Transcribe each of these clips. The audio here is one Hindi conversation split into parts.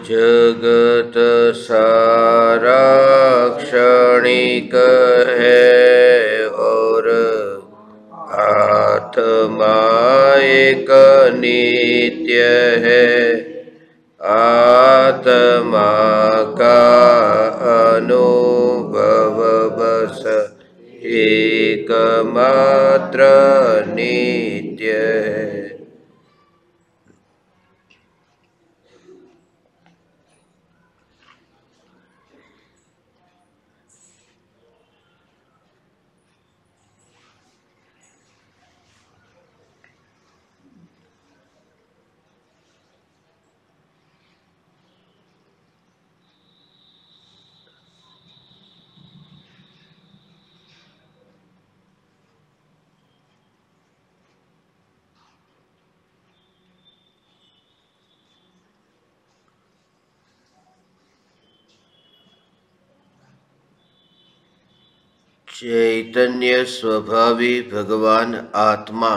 जगत सारा क्षणिक है और आत्मा एक नित्य है। आत्मा का अनुभव बस एकमात्र नित्य है। चैतन्य स्वभावी भगवान आत्मा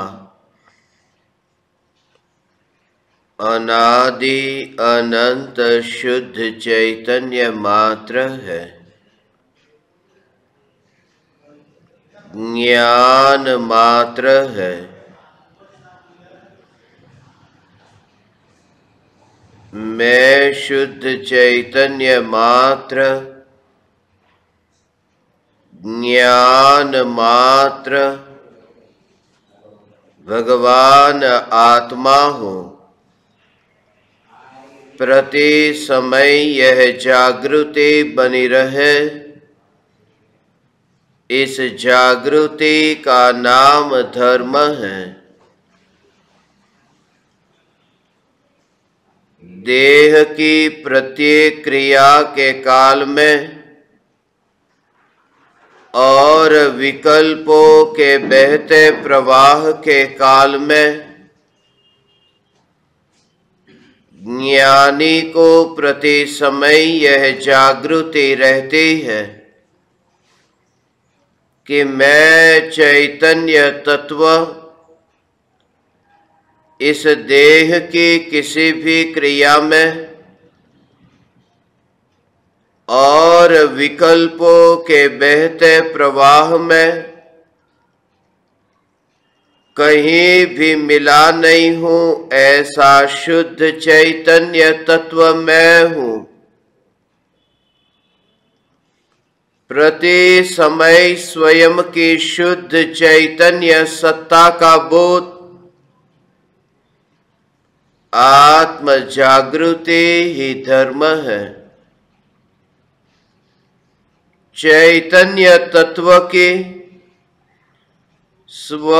अनादि अनंत शुद्ध चैतन्य मात्र है। ज्ञान मात्र है। मैं शुद्ध चैतन्य मात्र, ज्ञान मात्र भगवान आत्मा हूँ। प्रति समय यह जागृति बनी रहे। इस जागृति का नाम धर्म है। देह की प्रत्येक क्रिया के काल में और विकल्पों के बहते प्रवाह के काल में ज्ञानी को प्रति समय यह जागृति रहती है कि मैं चैतन्य तत्व इस देह की किसी भी क्रिया में और विकल्पों के बहते प्रवाह में कहीं भी मिला नहीं हूँ। ऐसा शुद्ध चैतन्य तत्व मैं हूँ। प्रति समय स्वयं की शुद्ध चैतन्य सत्ता का बोध आत्म जागृति ही धर्म है। चैतन्य तत्व की स्व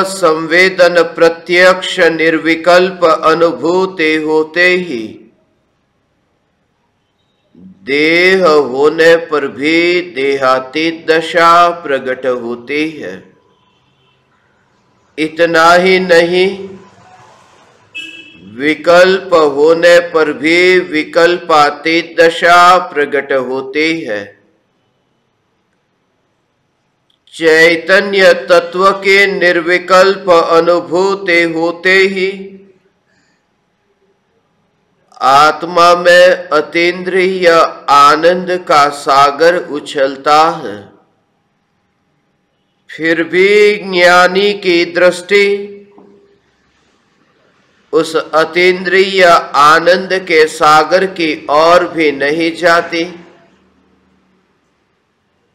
संवेदन प्रत्यक्ष निर्विकल्प अनुभूति होते ही देह होने पर भी देहातीत दशा प्रकट होती है। इतना ही नहीं, विकल्प होने पर भी विकल्पातीत दशा प्रकट होती है। चैतन्य तत्व के निर्विकल्प अनुभूति होते ही आत्मा में अतीन्द्रिय आनंद का सागर उछलता है। फिर भी ज्ञानी की दृष्टि उस अतीन्द्रिय आनंद के सागर की ओर भी नहीं जाती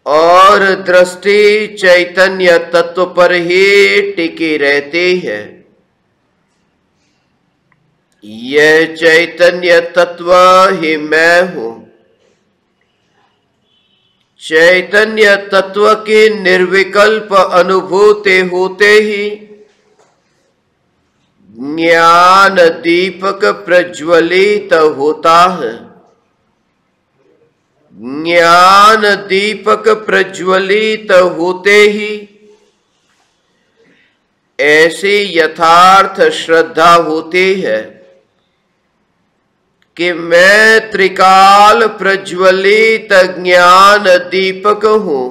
और दृष्टि चैतन्य तत्व पर ही टिकी रहती है। यह चैतन्य तत्व ही मैं हूँ। चैतन्य तत्व की निर्विकल्प अनुभूति होते ही ज्ञान दीपक प्रज्वलित होता है। ज्ञान दीपक प्रज्वलित होते ही ऐसी यथार्थ श्रद्धा होती है कि मैं त्रिकाल प्रज्वलित ज्ञान दीपक हूं,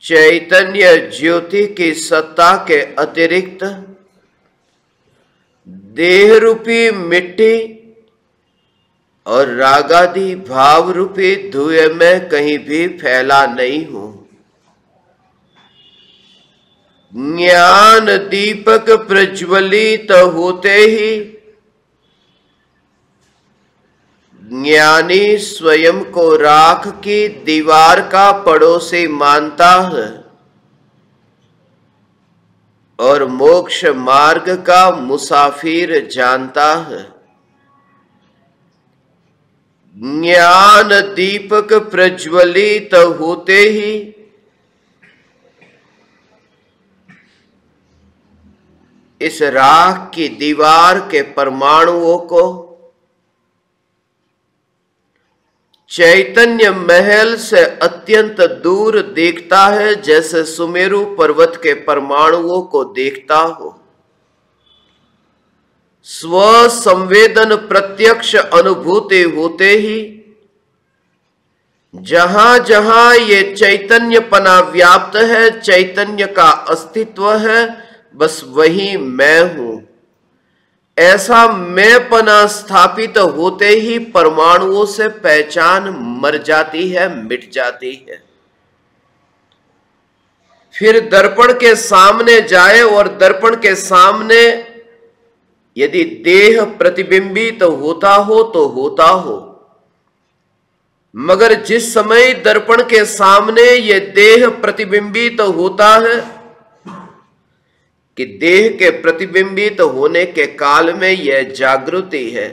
चैतन्य ज्योति की सत्ता के अतिरिक्त देह रूपी मिट्टी और रागादि भाव रूपी धुएं में कहीं भी फैला नहीं हूं। ज्ञान दीपक प्रज्वलित होते ही ज्ञानी स्वयं को राख की दीवार का पड़ोसी मानता है और मोक्ष मार्ग का मुसाफिर जानता है। ज्ञान दीपक प्रज्वलित होते ही इस राख की दीवार के परमाणुओं को चैतन्य महल से अत्यंत दूर देखता है, जैसे सुमेरु पर्वत के परमाणुओं को देखता हो। स्व संवेदन प्रत्यक्ष अनुभूति होते ही जहां जहां ये चैतन्यपना व्याप्त है, चैतन्य का अस्तित्व है, बस वही मैं हूं। ऐसा मैंपना स्थापित होते ही परमाणुओं से पहचान मर जाती है, मिट जाती है। फिर दर्पण के सामने जाए और दर्पण के सामने यदि देह प्रतिबिंबित होता हो तो होता हो, मगर जिस समय दर्पण के सामने यह देह प्रतिबिंबित होता है कि देह के प्रतिबिंबित होने के काल में यह जागृति है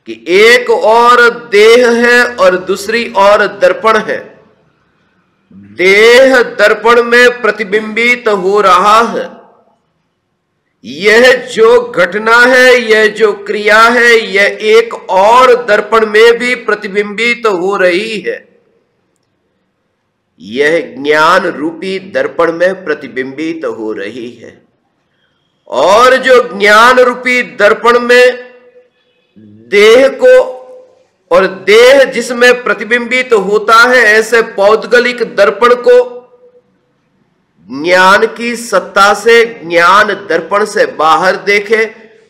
कि एक और देह है और दूसरी और दर्पण है। देह दर्पण में प्रतिबिंबित हो रहा है। यह जो घटना है, यह जो क्रिया है, यह एक और दर्पण में भी प्रतिबिंबित हो रही है। यह ज्ञान रूपी दर्पण में प्रतिबिंबित हो रही है। और जो ज्ञान रूपी दर्पण में देह को और देह जिसमें प्रतिबिंबित होता है, ऐसे पौद्गलिक दर्पण को ज्ञान की सत्ता से ज्ञान दर्पण से बाहर देखे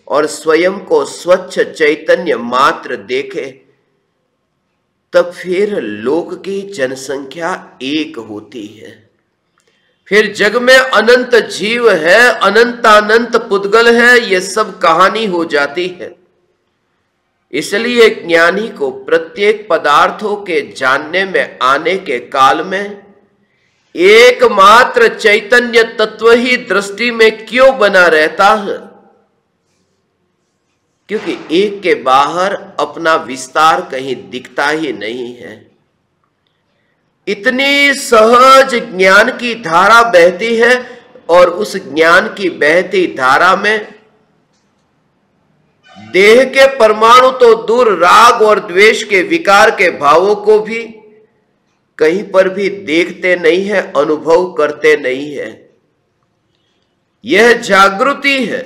और स्वयं को स्वच्छ चैतन्य मात्र देखे, तब फिर लोक की जनसंख्या एक होती है। फिर जग में अनंत जीव है, अनंतानंत पुद्गल है, ये सब कहानी हो जाती है। इसलिए ज्ञानी को प्रत्येक पदार्थों के जानने में आने के काल में एकमात्र चैतन्य तत्व ही दृष्टि में क्यों बना रहता है? क्योंकि एक के बाहर अपना विस्तार कहीं दिखता ही नहीं है। इतनी सहज ज्ञान की धारा बहती है और उस ज्ञान की बहती धारा में देह के परमाणु तो दूर, राग और द्वेष के विकार के भावों को भी कहीं पर भी देखते नहीं है, अनुभव करते नहीं है। यह जागृति है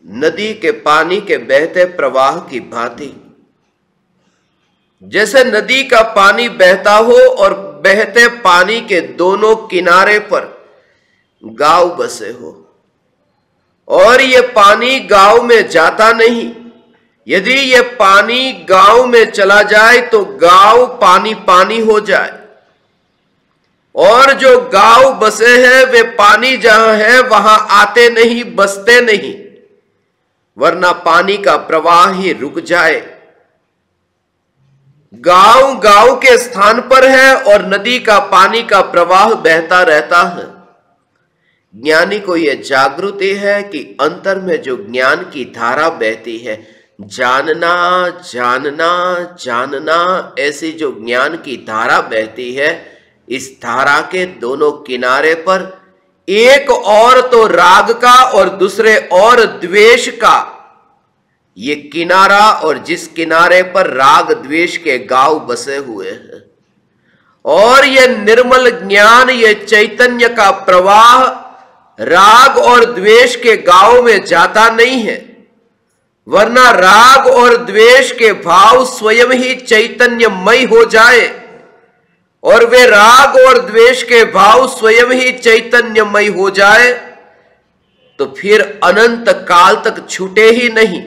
नदी के पानी के बहते प्रवाह की भांति। जैसे नदी का पानी बहता हो और बहते पानी के दोनों किनारे पर गांव बसे हो और ये पानी गांव में जाता नहीं। यदि ये पानी गांव में चला जाए तो गांव पानी पानी हो जाए, और जो गांव बसे हैं वे पानी जहां है वहां आते नहीं, बसते नहीं, वरना पानी का प्रवाह ही रुक जाए। गांव गांव के स्थान पर है और नदी का पानी का प्रवाह बहता रहता है। ज्ञानी को यह जागृति है कि अंतर में जो ज्ञान की धारा बहती है, जानना जानना जानना, ऐसी जो ज्ञान की धारा बहती है, इस धारा के दोनों किनारे पर एक और तो राग का और दूसरे और द्वेष का ये किनारा, और जिस किनारे पर राग द्वेष के गांव बसे हुए हैं, और ये निर्मल ज्ञान, ये चैतन्य का प्रवाह राग और द्वेष के गांव में जाता नहीं है। वरना राग और द्वेष के भाव स्वयं ही चैतन्यमय हो जाए और वे राग और द्वेष के भाव स्वयं ही चैतन्यमय हो जाए तो फिर अनंत काल तक छूटे ही नहीं।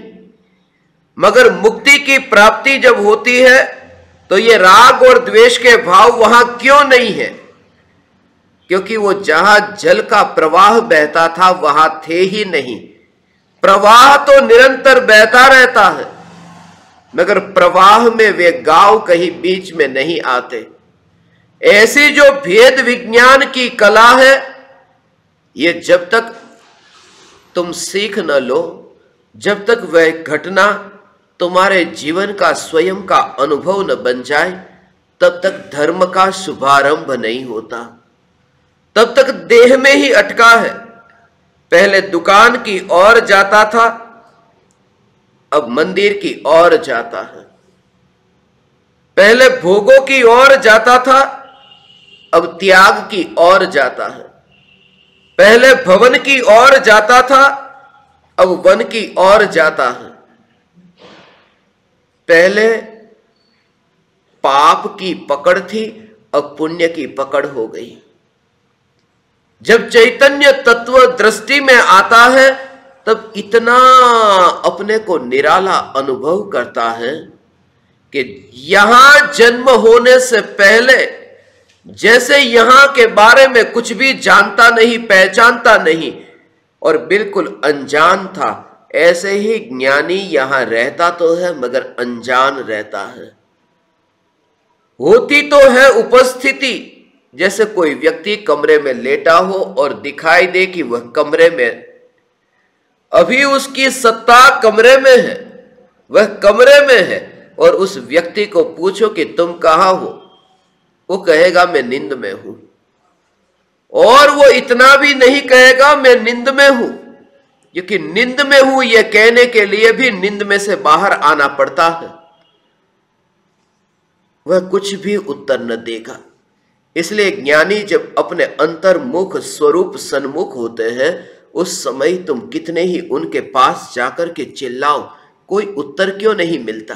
मगर मुक्ति की प्राप्ति जब होती है तो ये राग और द्वेष के भाव वहां क्यों नहीं है? क्योंकि वो जहां जल का प्रवाह बहता था वहां थे ही नहीं। प्रवाह तो निरंतर बहता रहता है, मगर प्रवाह में वे गांव कहीं बीच में नहीं आते। ऐसी जो भेद विज्ञान की कला है, ये जब तक तुम सीख न लो, जब तक वह घटना तुम्हारे जीवन का स्वयं का अनुभव न बन जाए, तब तक धर्म का शुभारंभ नहीं होता। तब तक देह में ही अटका है। पहले दुकान की ओर जाता था, अब मंदिर की ओर जाता है। पहले भोगों की ओर जाता था, अब त्याग की ओर जाता है। पहले भवन की ओर जाता था, अब वन की ओर जाता है। पहले पाप की पकड़ थी, अब पुण्य की पकड़ हो गई। जब चैतन्य तत्व दृष्टि में आता है, तब इतना अपने को निराला अनुभव करता है कि यहां जन्म होने से पहले जैसे यहां के बारे में कुछ भी जानता नहीं, पहचानता नहीं और बिल्कुल अनजान था, ऐसे ही ज्ञानी यहां रहता तो है मगर अनजान रहता है। होती तो है उपस्थिति, जैसे कोई व्यक्ति कमरे में लेटा हो और दिखाई दे कि वह कमरे में, अभी उसकी सत्ता कमरे में है, वह कमरे में है, और उस व्यक्ति को पूछो कि तुम कहां हो, वो कहेगा मैं नींद में हूं। और वो इतना भी नहीं कहेगा मैं नींद में हूं, क्योंकि नींद में हूं यह कहने के लिए भी नींद में से बाहर आना पड़ता है। वह कुछ भी उत्तर न देगा। इसलिए ज्ञानी जब अपने अंतर्मुख स्वरूप सन्मुख होते हैं, उस समय तुम कितने ही उनके पास जाकर के चिल्लाओ, कोई उत्तर क्यों नहीं मिलता,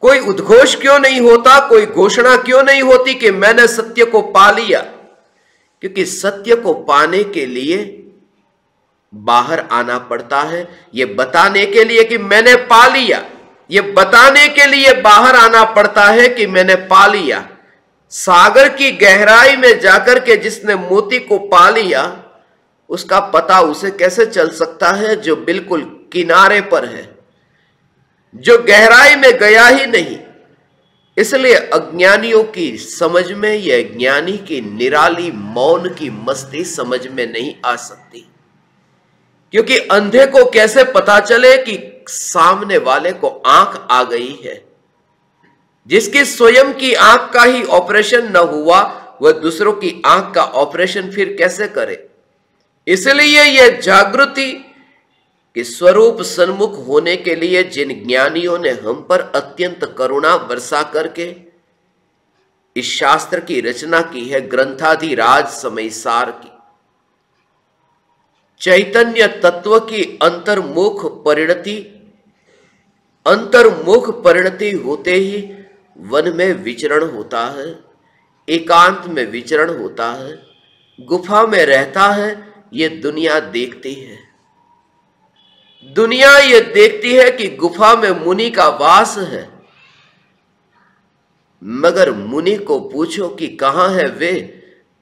कोई उद्घोष क्यों नहीं होता, कोई घोषणा क्यों नहीं होती कि मैंने सत्य को पा लिया? क्योंकि सत्य को पाने के लिए बाहर आना पड़ता है, ये बताने के लिए कि मैंने पा लिया, ये बताने के लिए बाहर आना पड़ता है कि मैंने पा लिया। सागर की गहराई में जाकर के जिसने मोती को पा लिया, उसका पता उसे कैसे चल सकता है जो बिल्कुल किनारे पर है, जो गहराई में गया ही नहीं। इसलिए अज्ञानियों की समझ में यह ज्ञानी की निराली मौन की मस्ती समझ में नहीं आ सकती। क्योंकि अंधे को कैसे पता चले कि सामने वाले को आंख आ गई है? जिसकी स्वयं की आंख का ही ऑपरेशन न हुआ, वह दूसरों की आंख का ऑपरेशन फिर कैसे करे? इसलिए यह जागृति कि स्वरूप सन्मुख होने के लिए जिन ज्ञानियों ने हम पर अत्यंत करुणा बरसा करके इस शास्त्र की रचना की है, ग्रंथाधिराज समयसार की, चैतन्य तत्व की अंतर्मुख परिणति होते ही वन में विचरण होता है, एकांत में विचरण होता है, गुफा में रहता है। ये दुनिया देखती है, दुनिया ये देखती है कि गुफा में मुनि का वास है, मगर मुनि को पूछो कि कहां है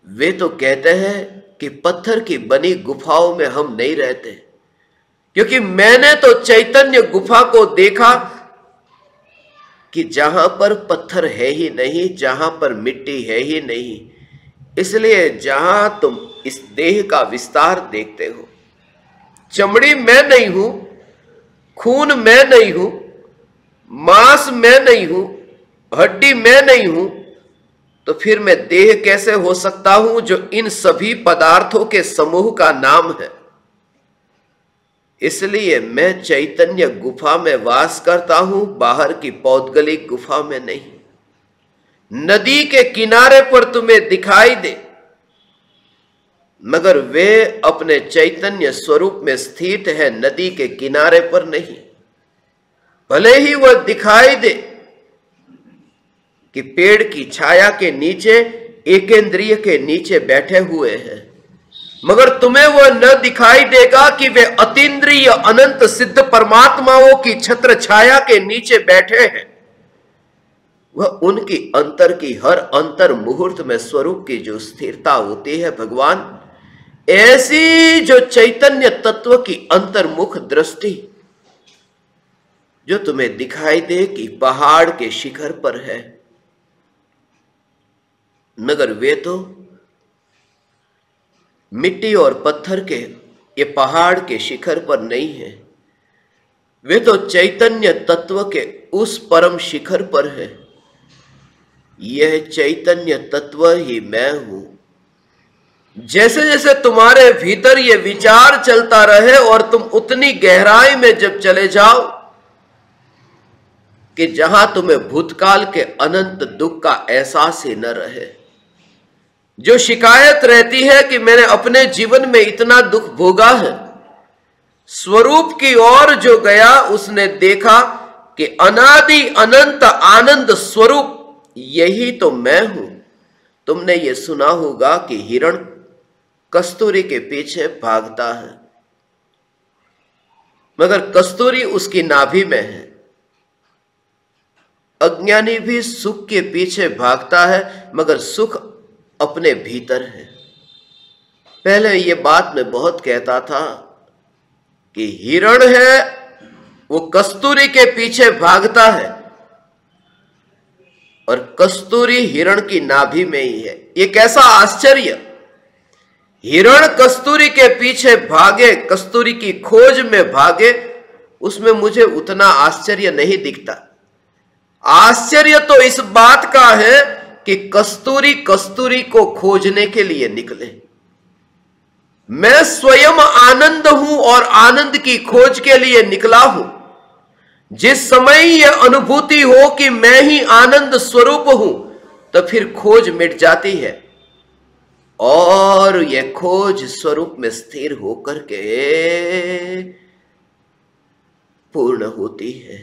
वे तो कहते हैं कि पत्थर की बनी गुफाओं में हम नहीं रहते, क्योंकि मैंने तो चैतन्य गुफा को देखा कि जहां पर पत्थर है ही नहीं, जहां पर मिट्टी है ही नहीं। इसलिए जहां तुम इस देह का विस्तार देखते हो, चमड़ी मैं नहीं हूं, खून मैं नहीं हूं, मांस मैं नहीं हूं, हड्डी मैं नहीं हूं, तो फिर मैं देह कैसे हो सकता हूं जो इन सभी पदार्थों के समूह का नाम है? इसलिए मैं चैतन्य गुफा में वास करता हूं, बाहर की पौद्गलिक गुफा में नहीं। नदी के किनारे पर तुम्हें दिखाई दे, मगर वे अपने चैतन्य स्वरूप में स्थित है, नदी के किनारे पर नहीं। भले ही वह दिखाई दे कि पेड़ की छाया के नीचे एकेंद्रिय के नीचे बैठे हुए हैं, मगर तुम्हें वह न दिखाई देगा कि वे अतीन्द्रिय अनंत सिद्ध परमात्माओं की छत्र छाया के नीचे बैठे हैं। वह उनकी अंतर की हर अंतर मुहूर्त में स्वरूप की जो स्थिरता होती है भगवान, ऐसी जो चैतन्य तत्व की अंतर्मुख दृष्टि जो तुम्हें दिखाई दे कि पहाड़ के शिखर पर है, मगर वे तो मिट्टी और पत्थर के ये पहाड़ के शिखर पर नहीं है, वे तो चैतन्य तत्व के उस परम शिखर पर है। यह चैतन्य तत्व ही मैं हूं। जैसे जैसे तुम्हारे भीतर यह विचार चलता रहे और तुम उतनी गहराई में जब चले जाओ कि जहां तुम्हें भूतकाल के अनंत दुख का एहसास ही न रहे, जो शिकायत रहती है कि मैंने अपने जीवन में इतना दुख भोगा है, स्वरूप की ओर जो गया उसने देखा कि अनादि अनंत आनंद स्वरूप यही तो मैं हूं। तुमने ये सुना होगा कि हिरण कस्तूरी के पीछे भागता है, मगर कस्तूरी उसकी नाभि में है। अज्ञानी भी सुख के पीछे भागता है, मगर सुख अपने भीतर है। पहले ये बात मैं बहुत कहता था कि हिरण है वो कस्तूरी के पीछे भागता है और कस्तूरी हिरण की नाभि में ही है। ये कैसा आश्चर्य! हिरण कस्तूरी के पीछे भागे, कस्तूरी की खोज में भागे, उसमें मुझे उतना आश्चर्य नहीं दिखता। आश्चर्य तो इस बात का है कि कस्तूरी कस्तूरी को खोजने के लिए निकले। मैं स्वयं आनंद हूं और आनंद की खोज के लिए निकला हूं। जिस समय यह अनुभूति हो कि मैं ही आनंद स्वरूप हूं, तो फिर खोज मिट जाती है और यह खोज स्वरूप में स्थिर होकर के पूर्ण होती है।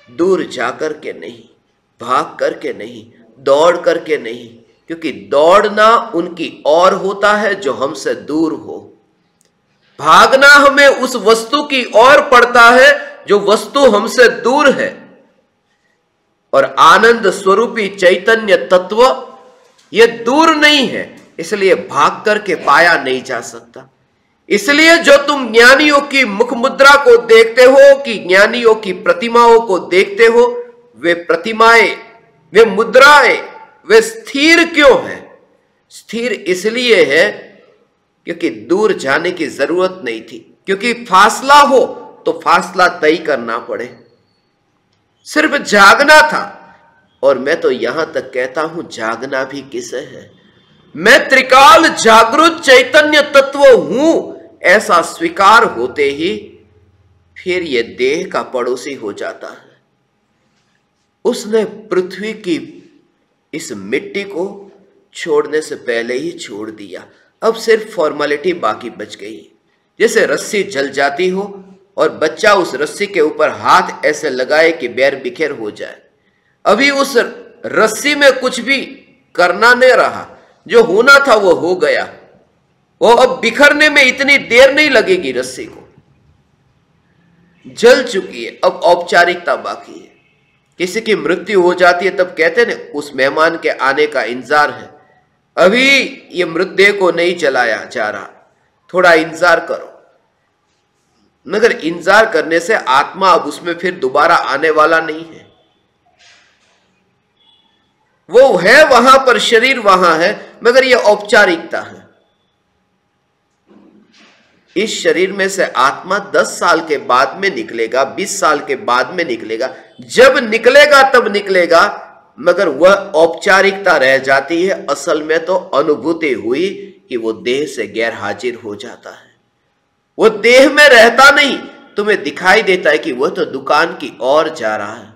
दूर जाकर के नहीं, भाग करके नहीं, दौड़ करके नहीं, क्योंकि दौड़ना उनकी ओर होता है जो हमसे दूर हो। भागना हमें उस वस्तु की ओर पड़ता है जो वस्तु हमसे दूर है। और आनंद स्वरूपी चैतन्य तत्व यह दूर नहीं है, इसलिए भाग करके पाया नहीं जा सकता। इसलिए जो तुम ज्ञानियों की मुख मुद्रा को देखते हो, कि ज्ञानियों की प्रतिमाओं को देखते हो, वे प्रतिमाएं, वे मुद्राएं, वे स्थिर क्यों है? स्थिर इसलिए है क्योंकि दूर जाने की जरूरत नहीं थी। क्योंकि फासला हो तो फासला तय करना पड़े, सिर्फ जागना था। और मैं तो यहां तक कहता हूं, जागना भी किसे है? मैं त्रिकाल जागृत चैतन्य तत्व हूं, ऐसा स्वीकार होते ही फिर यह देह का पड़ोसी हो जाता है। उसने पृथ्वी की इस मिट्टी को छोड़ने से पहले ही छोड़ दिया। अब सिर्फ फॉर्मेलिटी बाकी बच गई। जैसे रस्सी जल जाती हो और बच्चा उस रस्सी के ऊपर हाथ ऐसे लगाए कि बैर बिखेर हो जाए। अभी उस रस्सी में कुछ भी करना नहीं रहा, जो होना था वो हो गया। वो अब बिखरने में इतनी देर नहीं लगेगी, रस्सी को जल चुकी है, अब औपचारिकता बाकी है। किसी की मृत्यु हो जाती है तब कहते हैं उस मेहमान के आने का इंतजार है, अभी ये मृतदेह को नहीं जलाया जा रहा, थोड़ा इंतजार करो। मगर इंतजार करने से आत्मा अब उसमें फिर दोबारा आने वाला नहीं है। वो है वहां पर, शरीर वहां है, मगर यह औपचारिकता है। इस शरीर में से आत्मा 10 साल के बाद में निकलेगा, 20 साल के बाद में निकलेगा। जब निकलेगा तब निकलेगा, मगर वह औपचारिकता रह जाती है। असल में तो अनुभूति हुई कि वो देह से गैर हाजिर हो जाता है। वो देह में रहता नहीं, तुम्हें दिखाई देता है कि वह तो दुकान की ओर जा रहा है,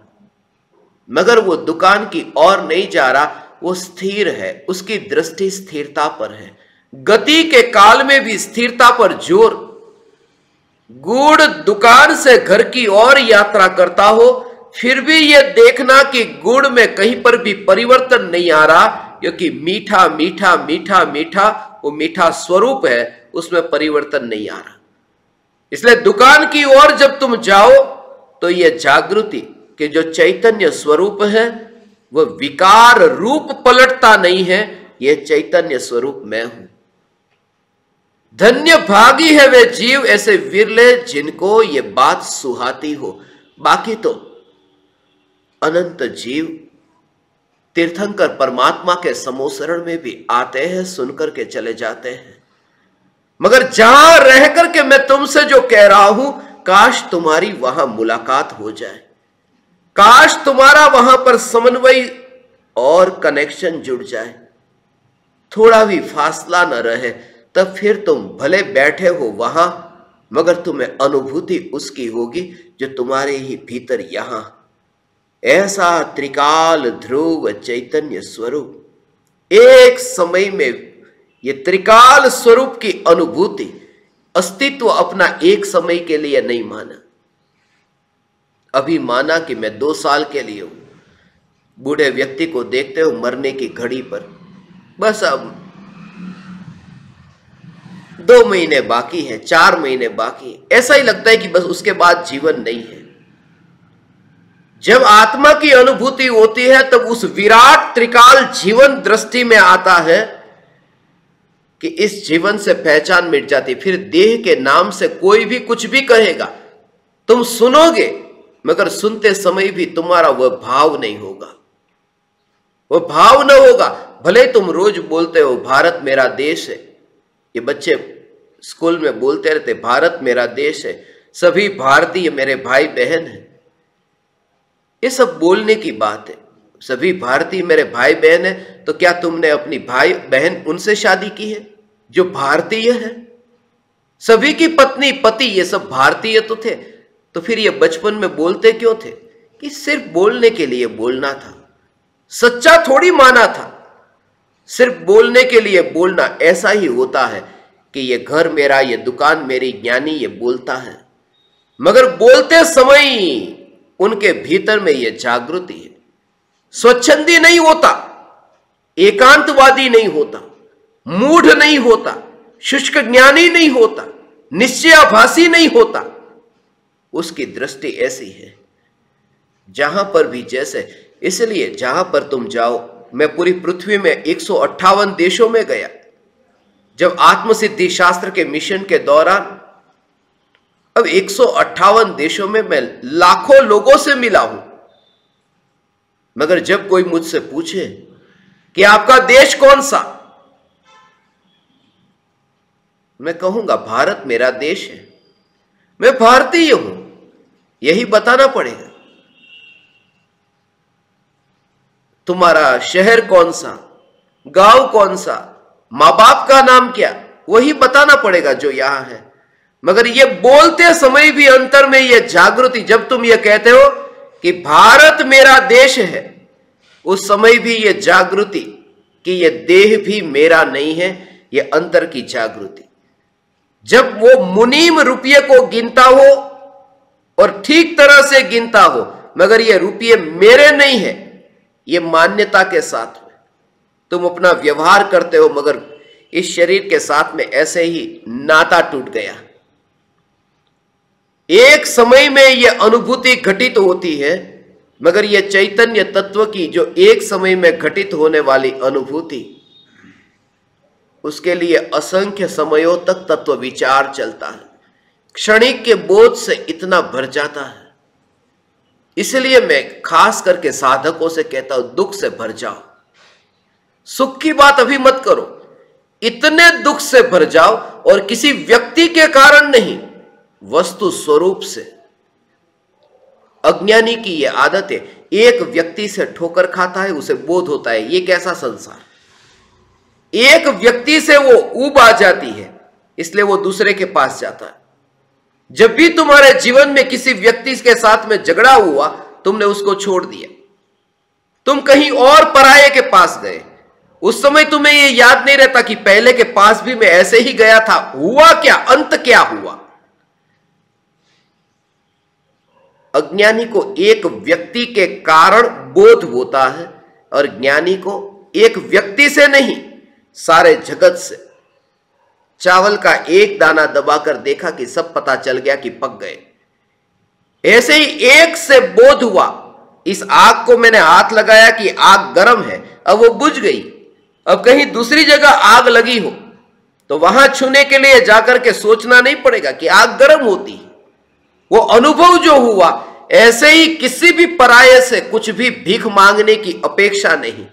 मगर वो दुकान की ओर नहीं जा रहा, वो स्थिर है। उसकी दृष्टि स्थिरता पर है। गति के काल में भी स्थिरता पर जोर। गुड़ दुकान से घर की ओर यात्रा करता हो, फिर भी यह देखना कि गुड़ में कहीं पर भी परिवर्तन नहीं आ रहा, क्योंकि मीठा मीठा मीठा मीठा वो मीठा स्वरूप है, उसमें परिवर्तन नहीं आ रहा। इसलिए दुकान की ओर जब तुम जाओ तो यह जागृति कि जो चैतन्य स्वरूप है वह विकार रूप पलटता नहीं है, यह चैतन्य स्वरूप मैं हूं। धन्य भागी है वे जीव ऐसे विरले जिनको ये बात सुहाती हो। बाकी तो अनंत जीव तीर्थंकर परमात्मा के समोसरण में भी आते हैं, सुनकर के चले जाते हैं। मगर जहां रह करके मैं तुमसे जो कह रहा हूं, काश तुम्हारी वहां मुलाकात हो जाए, काश तुम्हारा वहां पर समन्वय और कनेक्शन जुड़ जाए, थोड़ा भी फासला न रहे, तब फिर तुम भले बैठे हो वहां, मगर तुम्हें अनुभूति उसकी होगी जो तुम्हारे ही भीतर यहां। ऐसा त्रिकाल ध्रुव चैतन्य स्वरूप, एक समय में ये त्रिकाल स्वरूप की अनुभूति, अस्तित्व अपना एक समय के लिए नहीं माना। अभी माना कि मैं 2 साल के लिए हूं। बूढ़े व्यक्ति को देखते हो मरने की घड़ी पर, बस अब 2 महीने बाकी है, 4 महीने बाकी है, ऐसा ही लगता है कि बस उसके बाद जीवन नहीं है। जब आत्मा की अनुभूति होती है तब उस विराट त्रिकाल जीवन दृष्टि में आता है कि इस जीवन से पहचान मिट जाती। फिर देह के नाम से कोई भी कुछ भी कहेगा, तुम सुनोगे, मगर सुनते समय भी तुम्हारा वह भाव नहीं होगा, वह भाव न होगा। भले तुम रोज बोलते हो भारत मेरा देश है, ये बच्चे स्कूल में बोलते रहते भारत मेरा देश है, सभी भारतीय मेरे भाई बहन हैं, ये सब बोलने की बात है। सभी भारतीय मेरे भाई बहन है, तो क्या तुमने अपनी भाई बहन उनसे शादी की है जो भारतीय है? सभी की पत्नी पति ये सब भारतीय तो थे, तो फिर ये बचपन में बोलते क्यों थे? कि सिर्फ बोलने के लिए बोलना था, सच्चा थोड़ी माना था। सिर्फ बोलने के लिए बोलना ऐसा ही होता है कि ये घर मेरा, ये दुकान मेरी, ज्ञानी ये बोलता है, मगर बोलते समय उनके भीतर में ये जागृति है। स्वच्छंदी नहीं होता, एकांतवादी नहीं होता, मूढ़ नहीं होता, शुष्क ज्ञानी नहीं होता, निश्चयाभासी नहीं होता। उसकी दृष्टि ऐसी है जहां पर भी जैसे। इसलिए जहां पर तुम जाओ, मैं पूरी पृथ्वी में 158 देशों में गया। जब आत्मसिद्धि शास्त्र के मिशन के दौरान, अब 158 देशों में मैं लाखों लोगों से मिला हूं, मगर जब कोई मुझसे पूछे कि आपका देश कौन सा, मैं कहूंगा भारत मेरा देश है, मैं भारतीय हूं, यही बताना पड़ेगा। तुम्हारा शहर कौन सा, गांव कौन सा, मां बाप का नाम क्या, वही बताना पड़ेगा जो यहां है। मगर ये बोलते समय भी अंतर में ये जागृति, जब तुम ये कहते हो कि भारत मेरा देश है, उस समय भी ये जागृति कि ये देह भी मेरा नहीं है, ये अंतर की जागृति। जब वो मुनीम रुपये को गिनता हो और ठीक तरह से गिनता हो, मगर ये रुपये मेरे नहीं है, ये मान्यता के साथ में तुम अपना व्यवहार करते हो, मगर इस शरीर के साथ में ऐसे ही नाता टूट गया। एक समय में यह अनुभूति घटित होती है, मगर यह चैतन्य तत्व की जो एक समय में घटित होने वाली अनुभूति, उसके लिए असंख्य समयों तक तत्व विचार चलता है। क्षणिक के बोध से इतना भर जाता है। इसलिए मैं खास करके साधकों से कहता हूं, दुख से भर जाओ, सुख की बात अभी मत करो, इतने दुख से भर जाओ, और किसी व्यक्ति के कारण नहीं, वस्तु स्वरूप से। अज्ञानी की यह आदत है, एक व्यक्ति से ठोकर खाता है, उसे बोध होता है ये कैसा संसार। एक व्यक्ति से वो ऊब आ जाती है, इसलिए वो दूसरे के पास जाता है। जब भी तुम्हारे जीवन में किसी व्यक्ति के साथ में झगड़ा हुआ, तुमने उसको छोड़ दिया, तुम कहीं और पराये के पास गए, उस समय तुम्हें ये याद नहीं रहता कि पहले के पास भी मैं ऐसे ही गया था, हुआ क्या, अंत क्या हुआ। अज्ञानी को एक व्यक्ति के कारण बोध होता है और ज्ञानी को एक व्यक्ति से नहीं, सारे जगत से। चावल का एक दाना दबाकर देखा कि सब पता चल गया कि पक गए। ऐसे ही एक से बोध हुआ, इस आग को मैंने हाथ लगाया कि आग गर्म है, अब वो बुझ गई। अब कहीं दूसरी जगह आग लगी हो तो वहां छूने के लिए जाकर के सोचना नहीं पड़ेगा कि आग गर्म होती है। वो अनुभव जो हुआ, ऐसे ही किसी भी पराये से कुछ भी भीख मांगने की अपेक्षा नहीं,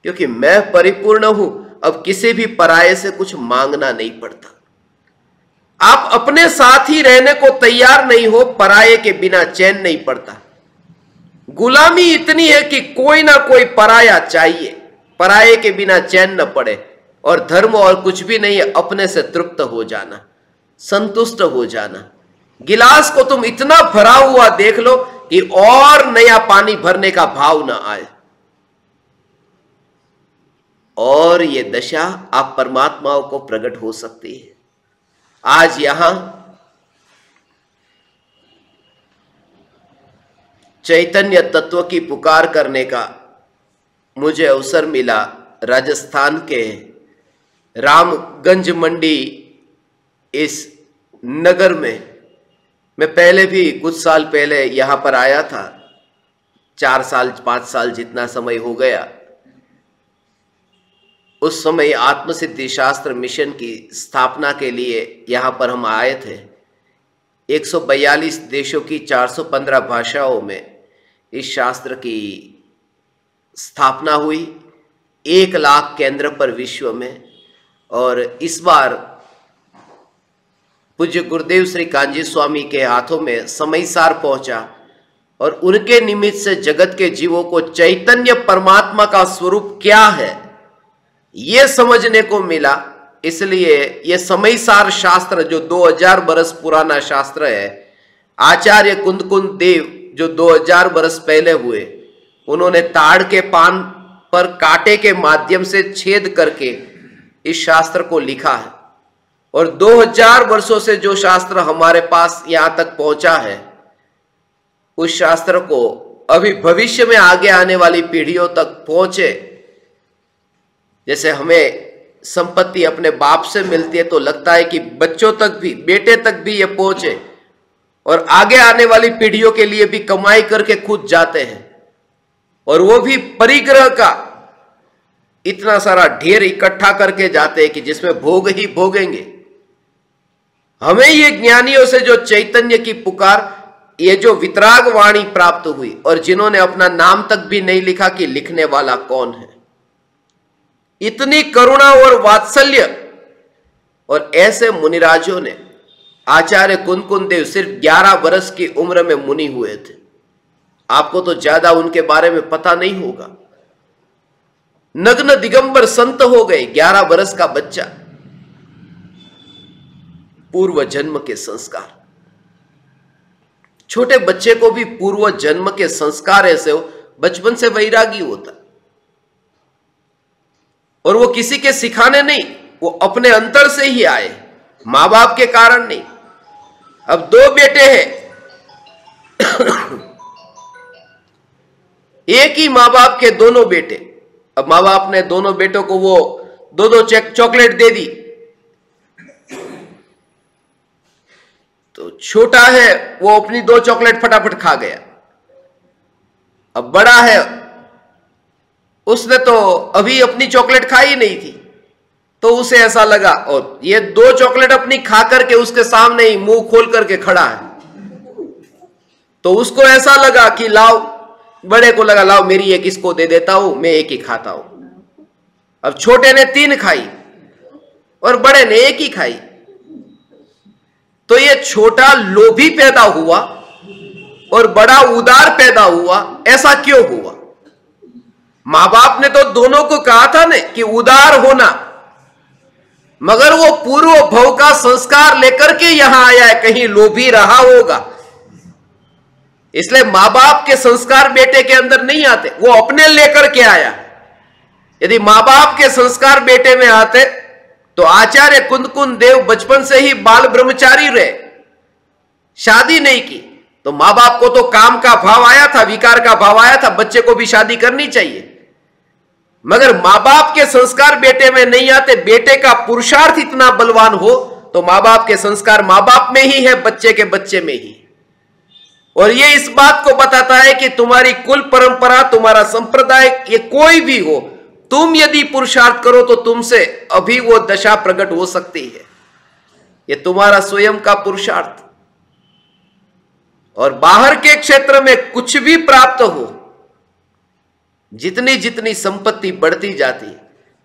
क्योंकि मैं परिपूर्ण हूं। अब किसी भी पराये से कुछ मांगना नहीं पड़ता। आप अपने साथ ही रहने को तैयार नहीं हो, पराये के बिना चैन नहीं पड़ता। गुलामी इतनी है कि कोई ना कोई पराया चाहिए, पराये के बिना चैन न पड़े। और धर्म और कुछ भी नहीं है, अपने से तृप्त हो जाना, संतुष्ट हो जाना। गिलास को तुम इतना भरा हुआ देख लो कि और नया पानी भरने का भाव ना आए। और ये दशा आप परमात्माओं को प्रकट हो सकती है। आज यहां चैतन्य तत्व की पुकार करने का मुझे अवसर मिला। राजस्थान के रामगंज मंडी इस नगर में मैं पहले भी कुछ साल पहले यहां पर आया था। 4 साल 5 साल जितना समय हो गया। उस समय आत्मसिद्धि शास्त्र मिशन की स्थापना के लिए यहां पर हम आए थे। 142 देशों की 415 भाषाओं में इस शास्त्र की स्थापना हुई। 1 लाख केंद्र पर विश्व में। और इस बार पूज्य गुरुदेव श्री कांजी स्वामी के हाथों में समयसार पहुंचा और उनके निमित्त से जगत के जीवों को चैतन्य परमात्मा का स्वरूप क्या है ये समझने को मिला। इसलिए ये समयसार शास्त्र जो 2000 बरस पुराना शास्त्र है, आचार्य कुंदकुंद देव जो 2000 बरस पहले हुए, उन्होंने ताड़ के पान पर कांटे के माध्यम से छेद करके इस शास्त्र को लिखा है। और 2000 वर्षों से जो शास्त्र हमारे पास यहां तक पहुंचा है, उस शास्त्र को अभी भविष्य में आगे आने वाली पीढ़ियों तक पहुंचे। जैसे हमें संपत्ति अपने बाप से मिलती है तो लगता है कि बच्चों तक भी, बेटे तक भी ये पहुंचे और आगे आने वाली पीढ़ियों के लिए भी कमाई करके खुद जाते हैं। और वो भी परिग्रह का इतना सारा ढेर इकट्ठा करके जाते हैं कि जिसमें भोग ही भोगेंगे। हमें ये ज्ञानियों से जो चैतन्य की पुकार, ये जो वितराग वाणी प्राप्त हुई, और जिन्होंने अपना नाम तक भी नहीं लिखा कि लिखने वाला कौन है, इतनी करुणा और वात्सल्य। और ऐसे मुनिराजों ने, आचार्य कुंदकुंद देव सिर्फ 11 वर्ष की उम्र में मुनि हुए थे। आपको तो ज्यादा उनके बारे में पता नहीं होगा। नग्न दिगंबर संत हो गए, 11 वर्ष का बच्चा। पूर्व जन्म के संस्कार, छोटे बच्चे को भी पूर्व जन्म के संस्कार ऐसे हो, बचपन से वैरागी होता। और वो किसी के सिखाने नहीं, वो अपने अंतर से ही आए, मां बाप के कारण नहीं। अब 2 बेटे हैं एक ही मां बाप के दोनों बेटे। अब मां बाप ने दोनों बेटों को वो 2-2 चॉकलेट दे दी। तो छोटा है वो अपनी 2 चॉकलेट फटाफट खा गया। अब बड़ा है, उसने तो अभी अपनी चॉकलेट खाई नहीं थी, तो उसे ऐसा लगा, और ये 2 चॉकलेट अपनी खा करके उसके सामने ही मुंह खोल करके खड़ा है, तो उसको ऐसा लगा कि लाओ, बड़े को लगा लाओ मेरी एक इसको दे देता हूं, मैं एक ही खाता हूं। अब छोटे ने 3 खाई और बड़े ने 1 ही खाई। तो ये छोटा लोभी पैदा हुआ और बड़ा उदार पैदा हुआ। ऐसा क्यों हुआ? मां बाप ने तो दोनों को कहा था ना कि उदार होना, मगर वो पूर्व भव का संस्कार लेकर के यहां आया है, कहीं लोभी रहा होगा। इसलिए मां बाप के संस्कार बेटे के अंदर नहीं आते, वो अपने लेकर के आया। यदि मां बाप के संस्कार बेटे में आते तो आचार्य कुंदकुंद देव बचपन से ही बाल ब्रह्मचारी रहे, शादी नहीं की, तो मां बाप को तो काम का भाव आया था, विकार का भाव आया था, बच्चे को भी शादी करनी चाहिए। मगर मां बाप के संस्कार बेटे में नहीं आते, बेटे का पुरुषार्थ इतना बलवान हो तो मां बाप के संस्कार मां बाप में ही है, बच्चे के बच्चे में ही। और ये इस बात को बताता है कि तुम्हारी कुल परंपरा, तुम्हारा संप्रदाय, ये कोई भी हो, तुम यदि पुरुषार्थ करो तो तुमसे अभी वो दशा प्रकट हो सकती है। ये तुम्हारा स्वयं का पुरुषार्थ। और बाहर के क्षेत्र में कुछ भी प्राप्त हो, जितनी जितनी संपत्ति बढ़ती जाती है,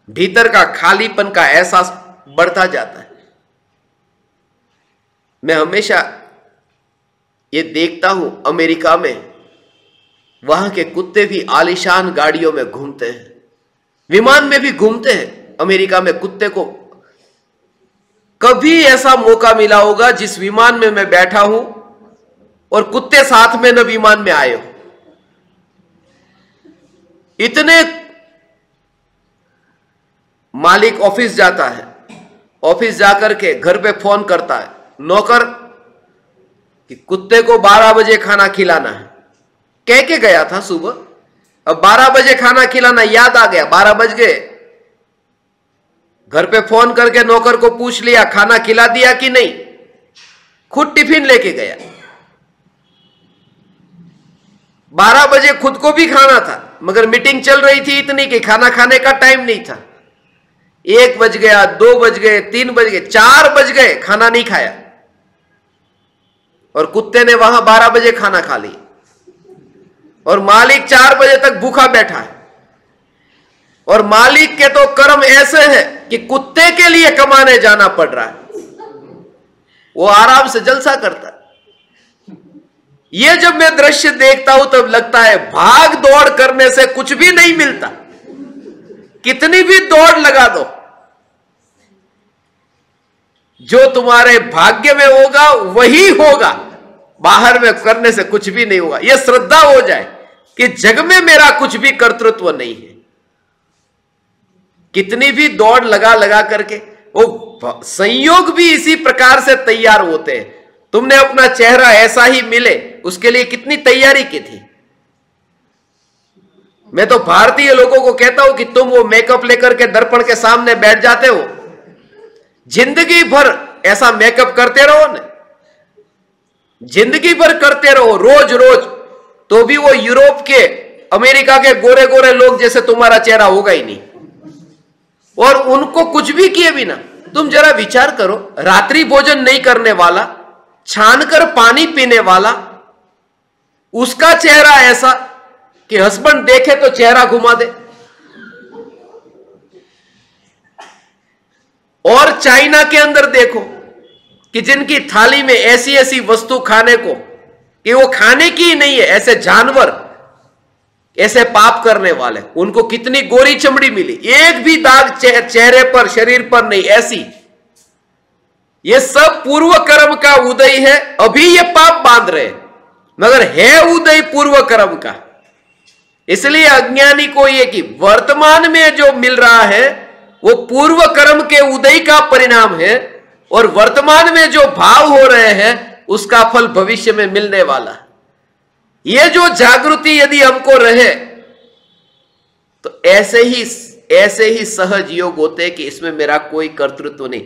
भीतर का खालीपन का एहसास बढ़ता जाता है। मैं हमेशा ये देखता हूं, अमेरिका में वहां के कुत्ते भी आलीशान गाड़ियों में घूमते हैं, विमान में भी घूमते हैं। अमेरिका में कुत्ते को कभी ऐसा मौका मिला होगा जिस विमान में मैं बैठा हूं और कुत्ते साथ में न विमान में आए हो। इतने मालिक ऑफिस जाता है, ऑफिस जाकर के घर पे फोन करता है नौकर कि कुत्ते को 12 बजे खाना खिलाना है। कह के गया था सुबह, अब 12 बजे खाना खिलाना याद आ गया, 12 बज गए। घर पे फोन करके नौकर को पूछ लिया खाना खिला दिया कि नहीं, खुद टिफिन लेके गया। 12 बजे खुद को भी खाना था, मगर मीटिंग चल रही थी इतनी कि खाना खाने का टाइम नहीं था। 1 बज गया, 2 बज गए, 3 बज गए, 4 बज गए, खाना नहीं खाया। और कुत्ते ने वहां 12 बजे खाना खा लिया और मालिक 4 बजे तक भूखा बैठा है। और मालिक के तो कर्म ऐसे हैं कि कुत्ते के लिए कमाने जाना पड़ रहा है, वो आराम से जलसा करता है। ये जब मैं दृश्य देखता हूं तब लगता है भाग दौड़ करने से कुछ भी नहीं मिलता, कितनी भी दौड़ लगा दो, जो तुम्हारे भाग्य में होगा वही होगा, बाहर में करने से कुछ भी नहीं होगा। यह श्रद्धा हो जाए कि जग में मेरा कुछ भी कर्तृत्व नहीं है। कितनी भी दौड़ लगा लगा करके, वो संयोग भी इसी प्रकार से तैयार होते हैं। तुमने अपना चेहरा ऐसा ही मिले, उसके लिए कितनी तैयारी की थी। मैं तो भारतीय लोगों को कहता हूं कि तुम वो मेकअप लेकर के दर्पण के सामने बैठ जाते हो, जिंदगी भर ऐसा मेकअप करते रहो ना, जिंदगी भर करते रहो, रोज रोज, तो भी वो यूरोप के, अमेरिका के गोरे गोरे लोग जैसे तुम्हारा चेहरा होगा ही नहीं। और उनको कुछ भी किए बिना, तुम जरा विचार करो, रात्रि भोजन नहीं करने वाला, छानकर पानी पीने वाला, उसका चेहरा ऐसा कि हस्बैंड देखे तो चेहरा घुमा दे। और चाइना के अंदर देखो कि जिनकी थाली में ऐसी ऐसी वस्तु खाने को कि वो खाने की ही नहीं है, ऐसे जानवर, ऐसे पाप करने वाले, उनको कितनी गोरी चमड़ी मिली, एक भी दाग चेहरे पर, शरीर पर नहीं, ऐसी। ये सब पूर्व कर्म का उदय है। अभी ये पाप बांध रहे, मगर है उदय पूर्व कर्म का। इसलिए अज्ञानी को ये कि वर्तमान में जो मिल रहा है वो पूर्व कर्म के उदय का परिणाम है, और वर्तमान में जो भाव हो रहे हैं उसका फल भविष्य में मिलने वाला है। ये जो जागृति यदि हमको रहे तो ऐसे ही सहज योग होते हैं कि इसमें मेरा कोई कर्तृत्व नहीं।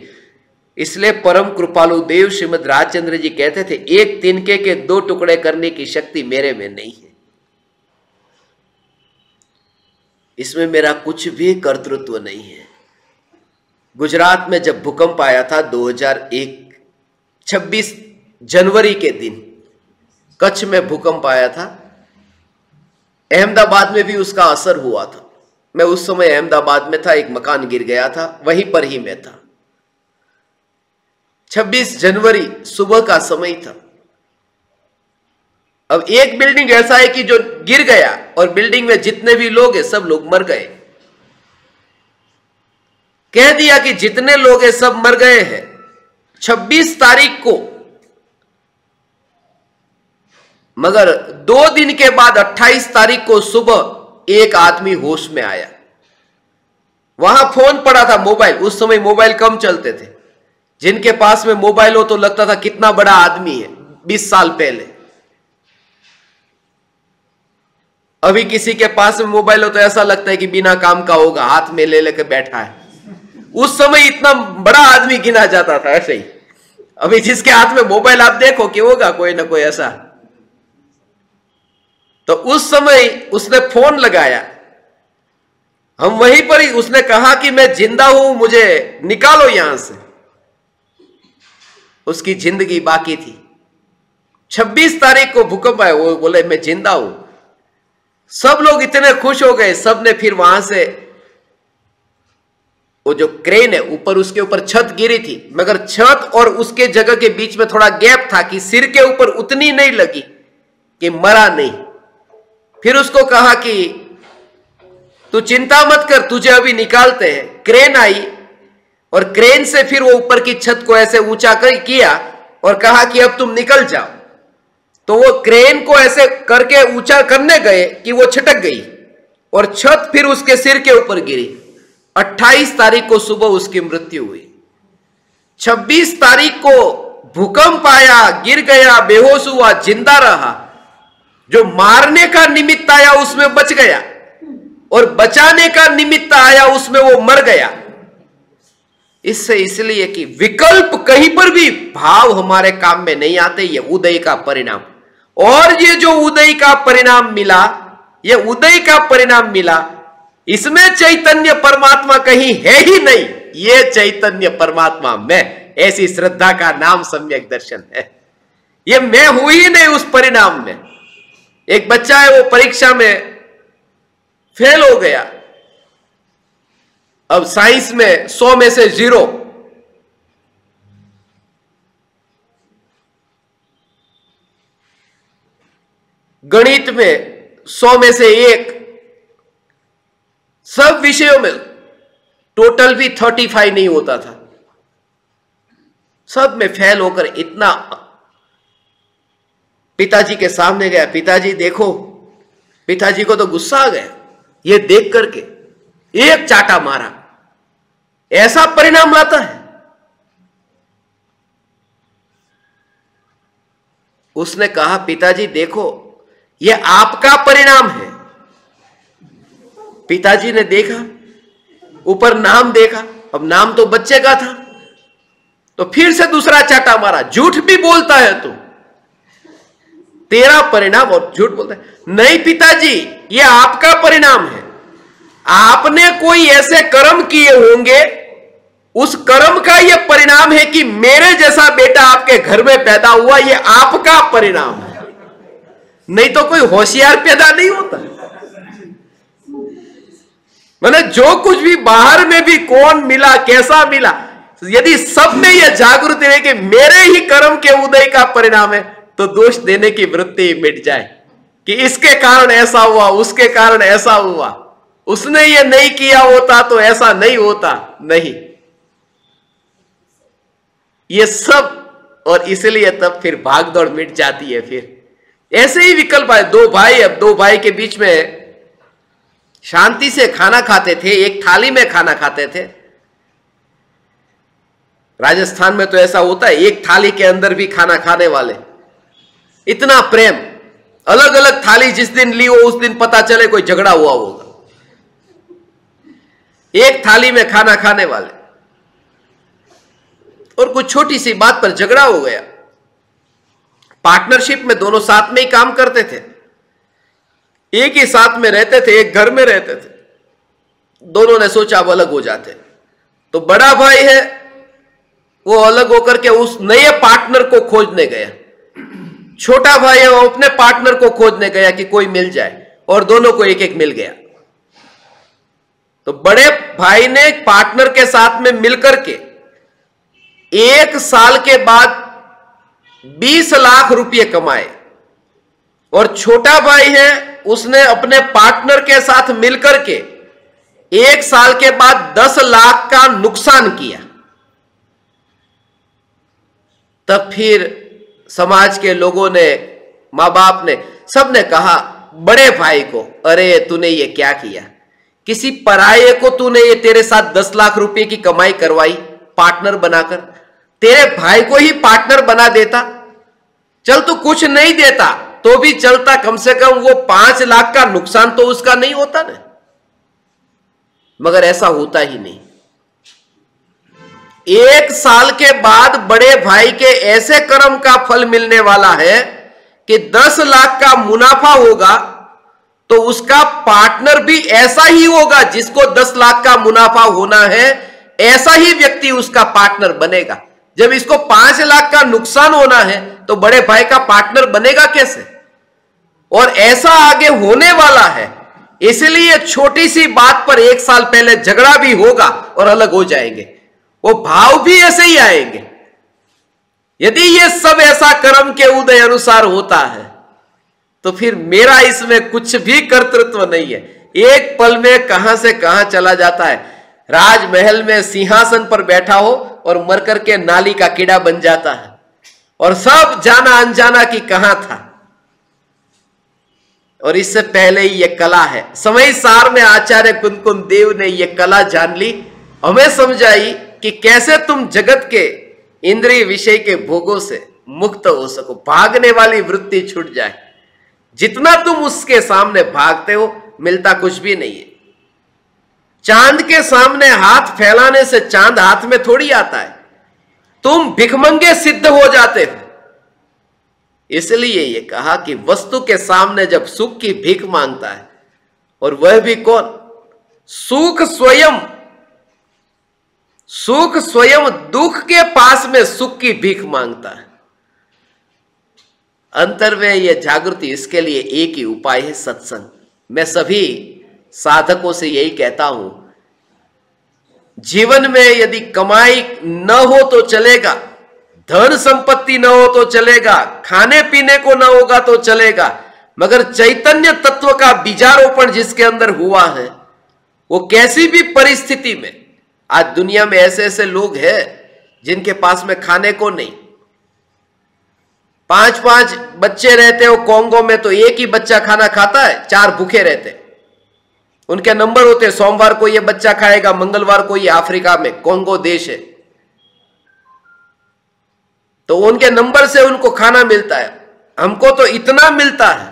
इसलिए परम कृपालु देव श्रीमद राजचंद्र जी कहते थे, एक तिनके के 2 टुकड़े करने की शक्ति मेरे में नहीं है, इसमें मेरा कुछ भी कर्तृत्व नहीं है। गुजरात में जब भूकंप आया था 2001 26 जनवरी के दिन, कच्छ में भूकंप आया था, अहमदाबाद में भी उसका असर हुआ था। मैं उस समय अहमदाबाद में था, एक मकान गिर गया था, वहीं पर ही मैं था। 26 जनवरी सुबह का समय था। अब एक बिल्डिंग ऐसा है कि जो गिर गया और बिल्डिंग में जितने भी लोग हैं सब लोग मर गए। कह दिया कि जितने लोग हैं सब मर गए हैं। 26 तारीख को, मगर 2 दिन के बाद 28 तारीख को सुबह एक आदमी होश में आया। वहां फोन पड़ा था, मोबाइल, उस समय मोबाइल कम चलते थे, जिनके पास में मोबाइल हो तो लगता था कितना बड़ा आदमी है 20 साल पहले। अभी किसी के पास में मोबाइल हो तो ऐसा लगता है कि बिना काम का होगा, हाथ में ले लेकर बैठा है। उस समय इतना बड़ा आदमी गिना जाता था ऐसे ही। अभी जिसके हाथ में मोबाइल आप देखो कि होगा कोई ना कोई ऐसा। तो उस समय उसने फोन लगाया, हम वहीं पर ही, उसने कहा कि मैं जिंदा हूं, मुझे निकालो यहां से। उसकी जिंदगी बाकी थी। 26 तारीख को भूकंप आया, वो बोले मैं जिंदा हूं। सब लोग इतने खुश हो गए, सब ने फिर वहां से, वो जो क्रेन है ऊपर, उसके ऊपर छत गिरी थी, मगर छत और उसके जगह के बीच में थोड़ा गैप था कि सिर के ऊपर उतनी नहीं लगी कि मरा नहीं। फिर उसको कहा कि तू चिंता मत कर, तुझे अभी निकालते हैं। क्रेन आई और क्रेन से फिर वो ऊपर की छत को ऐसे ऊंचा किया और कहा कि अब तुम निकल जाओ। तो वो क्रेन को ऐसे करके ऊंचा करने गए कि वो छटक गई और छत फिर उसके सिर के ऊपर गिरी। 28 तारीख को सुबह उसकी मृत्यु हुई। 26 तारीख को भूकंप आया, गिर गया, बेहोश हुआ, जिंदा रहा। जो मारने का निमित्त आया उसमें बच गया और बचाने का निमित्त आया उसमें वो मर गया। इससे इसलिए कि विकल्प कहीं पर भी भाव हमारे काम में नहीं आते। ये उदय का परिणाम, और ये जो उदय का परिणाम मिला, ये उदय का परिणाम मिला, इसमें चैतन्य परमात्मा कहीं है ही नहीं। ये चैतन्य परमात्मा मैं, ऐसी श्रद्धा का नाम सम्यक दर्शन है। ये मैं हूं ही नहीं उस परिणाम में। एक बच्चा है, वो परीक्षा में फेल हो गया। अब साइंस में 100 में से 0, गणित में 100 में से 1, सब विषयों में टोटल भी 35 नहीं होता था। सब में फेल होकर इतना पिताजी के सामने गया, पिताजी देखो। पिताजी को तो गुस्सा आ गया ये देख करके, एक चाटा मारा। ऐसा परिणाम लाता है। उसने कहा पिताजी देखो, ये आपका परिणाम है। पिताजी ने देखा, ऊपर नाम देखा, अब नाम तो बच्चे का था, तो फिर से दूसरा चाटा मारा। झूठ भी बोलता है तू, तेरा परिणाम। और झूठ बोलता है, नहीं पिताजी ये आपका परिणाम है। आपने कोई ऐसे कर्म किए होंगे, उस कर्म का यह परिणाम है कि मेरे जैसा बेटा आपके घर में पैदा हुआ। ये आपका परिणाम है, नहीं तो कोई होशियार पैदा नहीं होता। मैंने जो कुछ भी बाहर में भी कौन मिला, कैसा मिला, यदि सब में यह जागृति है कि मेरे ही कर्म के उदय का परिणाम है, तो दोष देने की वृत्ति मिट जाए कि इसके कारण ऐसा हुआ, उसके कारण ऐसा हुआ, उसने ये नहीं किया होता तो ऐसा नहीं होता। नहीं, ये सब, और इसलिए तब फिर भागदौड़ मिट जाती है। फिर ऐसे ही विकल्प आए। 2 भाई, अब 2 भाई के बीच में शांति से खाना खाते थे, एक थाली में खाना खाते थे। राजस्थान में तो ऐसा होता है, एक थाली के अंदर भी खाना खाने वाले। इतना प्रेम, अलग अलग थाली जिस दिन ली हो उस दिन पता चले कोई झगड़ा हुआ होगा। एक थाली में खाना खाने वाले, और कुछ छोटी सी बात पर झगड़ा हो गया। पार्टनरशिप में दोनों साथ में ही काम करते थे, एक ही साथ में रहते थे, एक घर में रहते थे। दोनों ने सोचा अब अलग हो जाते। तो बड़ा भाई है वो अलग होकर के उस नए पार्टनर को खोजने गया। छोटा भाई है वो अपने पार्टनर को खोजने गया कि कोई मिल जाए, और दोनों को एक एक मिल गया। तो बड़े भाई ने पार्टनर के साथ में मिलकर के 1 साल के बाद 20 लाख रुपए कमाए, और छोटा भाई है उसने अपने पार्टनर के साथ मिलकर के 1 साल के बाद 10 लाख का नुकसान किया। तब फिर समाज के लोगों ने, मां बाप ने, सबने कहा बड़े भाई को, अरे तूने ये क्या किया, किसी पराये को तूने ये तेरे साथ 10 लाख रुपए की कमाई करवाई पार्टनर बनाकर। तेरे भाई को ही पार्टनर बना देता। चल तू कुछ नहीं देता, तो भी चलता, कम से कम वो 5 लाख का नुकसान तो उसका नहीं होता ना। मगर ऐसा होता ही नहीं। 1 साल के बाद बड़े भाई के ऐसे कर्म का फल मिलने वाला है कि 10 लाख का मुनाफा होगा तो उसका पार्टनर भी ऐसा ही होगा। जिसको 10 लाख का मुनाफा होना है, ऐसा ही व्यक्ति उसका पार्टनर बनेगा। जब इसको 5 लाख का नुकसान होना है तो बड़े भाई का पार्टनर बनेगा कैसे? और ऐसा आगे होने वाला है। इसलिए छोटी सी बात पर 1 साल पहले झगड़ा भी होगा और अलग हो जाएंगे। वो भाव भी ऐसे ही आएंगे। यदि ये सब ऐसा कर्म के उदय अनुसार होता है तो फिर मेरा इसमें कुछ भी कर्तृत्व नहीं है। एक पल में कहां से कहां चला जाता है। राजमहल में सिंहासन पर बैठा हो और मर करके नाली का कीड़ा बन जाता है, और सब जाना अनजाना कि कहां था। और इससे पहले ही यह कला है। समय सार में आचार्य कुंदकुंद देव ने यह कला जान ली, हमें समझाई कि कैसे तुम जगत के इंद्रिय विषय के भोगों से मुक्त हो सको, भागने वाली वृत्ति छूट जाए। जितना तुम उसके सामने भागते हो, मिलता कुछ भी नहीं है। चांद के सामने हाथ फैलाने से चांद हाथ में थोड़ी आता है। तुम भिखमंगे सिद्ध हो जाते हो। इसलिए ये कहा कि वस्तु के सामने जब सुख की भीख मांगता है, और वह भी कौन? सुख स्वयं। सुख स्वयं दुख के पास में सुख की भीख मांगता है। अंतर में यह जागृति, इसके लिए एक ही उपाय है, सत्संग। मैं सभी साधकों से यही कहता हूं, जीवन में यदि कमाई न हो तो चलेगा, धन संपत्ति न हो तो चलेगा, खाने पीने को न होगा तो चलेगा, मगर चैतन्य तत्व का बीजारोपण जिसके अंदर हुआ है, वो कैसी भी परिस्थिति में, आज दुनिया में ऐसे ऐसे लोग हैं जिनके पास में खाने को नहीं, 5-5 बच्चे रहते हो कोंगो में, तो एक ही बच्चा खाना खाता है, 4 भूखे रहते। उनके नंबर होते, सोमवार को ये बच्चा खाएगा, मंगलवार को ये अफ्रीका में, कोंगो देश है, तो उनके नंबर से उनको खाना मिलता है। हमको तो इतना मिलता है,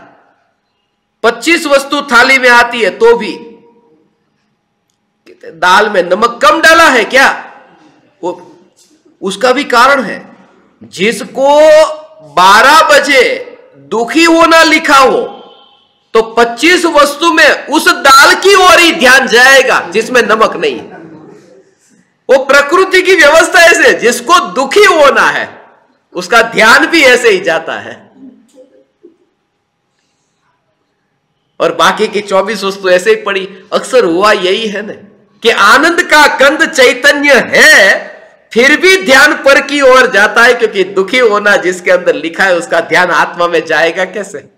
25 वस्तु थाली में आती है तो भी दाल में नमक कम डाला है क्या? वो उसका भी कारण है। जिसको 12 बजे दुखी होना लिखा हो तो 25 वस्तु में उस दाल की ओर ही ध्यान जाएगा जिसमें नमक नहीं। वो प्रकृति की व्यवस्था ऐसे, जिसको दुखी होना है उसका ध्यान भी ऐसे ही जाता है, और बाकी की 24 वस्तु ऐसे ही पड़ी। अक्सर हुआ यही है ना कि आनंद का कंद चैतन्य है, फिर भी ध्यान पर की ओर जाता है, क्योंकि दुखी होना जिसके अंदर लिखा है उसका ध्यान आत्मा में जाएगा कैसे?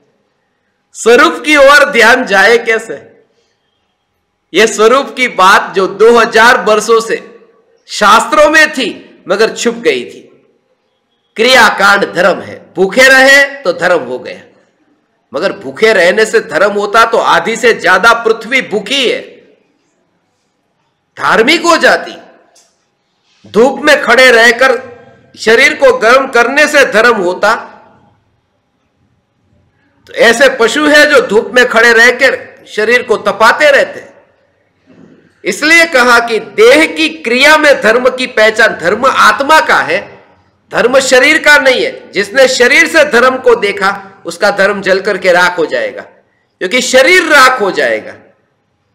स्वरूप की ओर ध्यान जाए कैसे? यह स्वरूप की बात जो 2000 वर्षों से शास्त्रों में थी मगर छुप गई थी। क्रियाकांड धर्म है, भूखे रहे तो धर्म हो गया, मगर भूखे रहने से धर्म होता तो आधी से ज्यादा पृथ्वी भूखी है, धार्मिक हो जाती। धूप में खड़े रहकर शरीर को गर्म करने से धर्म होता, तो ऐसे पशु है जो धूप में खड़े रहकर शरीर को तपाते रहते। इसलिए कहा कि देह की क्रिया में धर्म की पहचान, धर्म आत्मा का है, धर्म शरीर का नहीं है। जिसने शरीर से धर्म को देखा उसका धर्म जल करके राख हो जाएगा, क्योंकि शरीर राख हो जाएगा।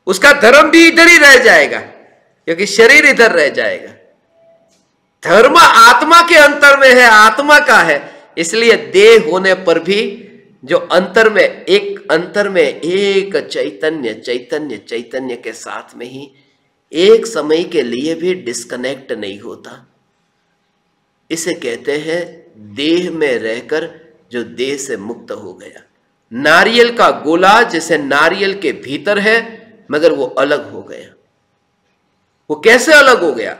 उसका धर्म भी इधर ही रह जाएगा, क्योंकि शरीर इधर रह जाएगा। धर्म आत्मा के अंतर में है, आत्मा का है। इसलिए देह होने पर भी जो अंतर में एक चैतन्य चैतन्य चैतन्य के साथ में ही एक समय के लिए भी डिस्कनेक्ट नहीं होता। इसे कहते हैं देह में रहकर जो देह से मुक्त हो गया। नारियल का गोला जैसे नारियल के भीतर है मगर वो अलग हो गया। वो कैसे अलग हो गया?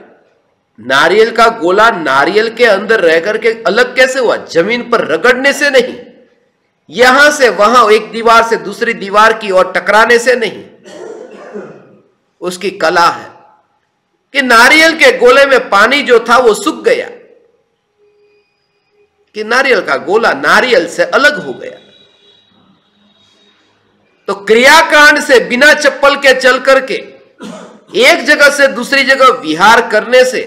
नारियल का गोला नारियल के अंदर रह करके अलग कैसे हुआ? जमीन पर रगड़ने से नहीं, यहां से वहां एक दीवार से दूसरी दीवार की ओर टकराने से नहीं। उसकी कला है कि नारियल के गोले में पानी जो था वो सूख गया, कि नारियल का गोला नारियल से अलग हो गया। तो क्रियाकांड से बिना चप्पल के चल करके एक जगह से दूसरी जगह विहार करने से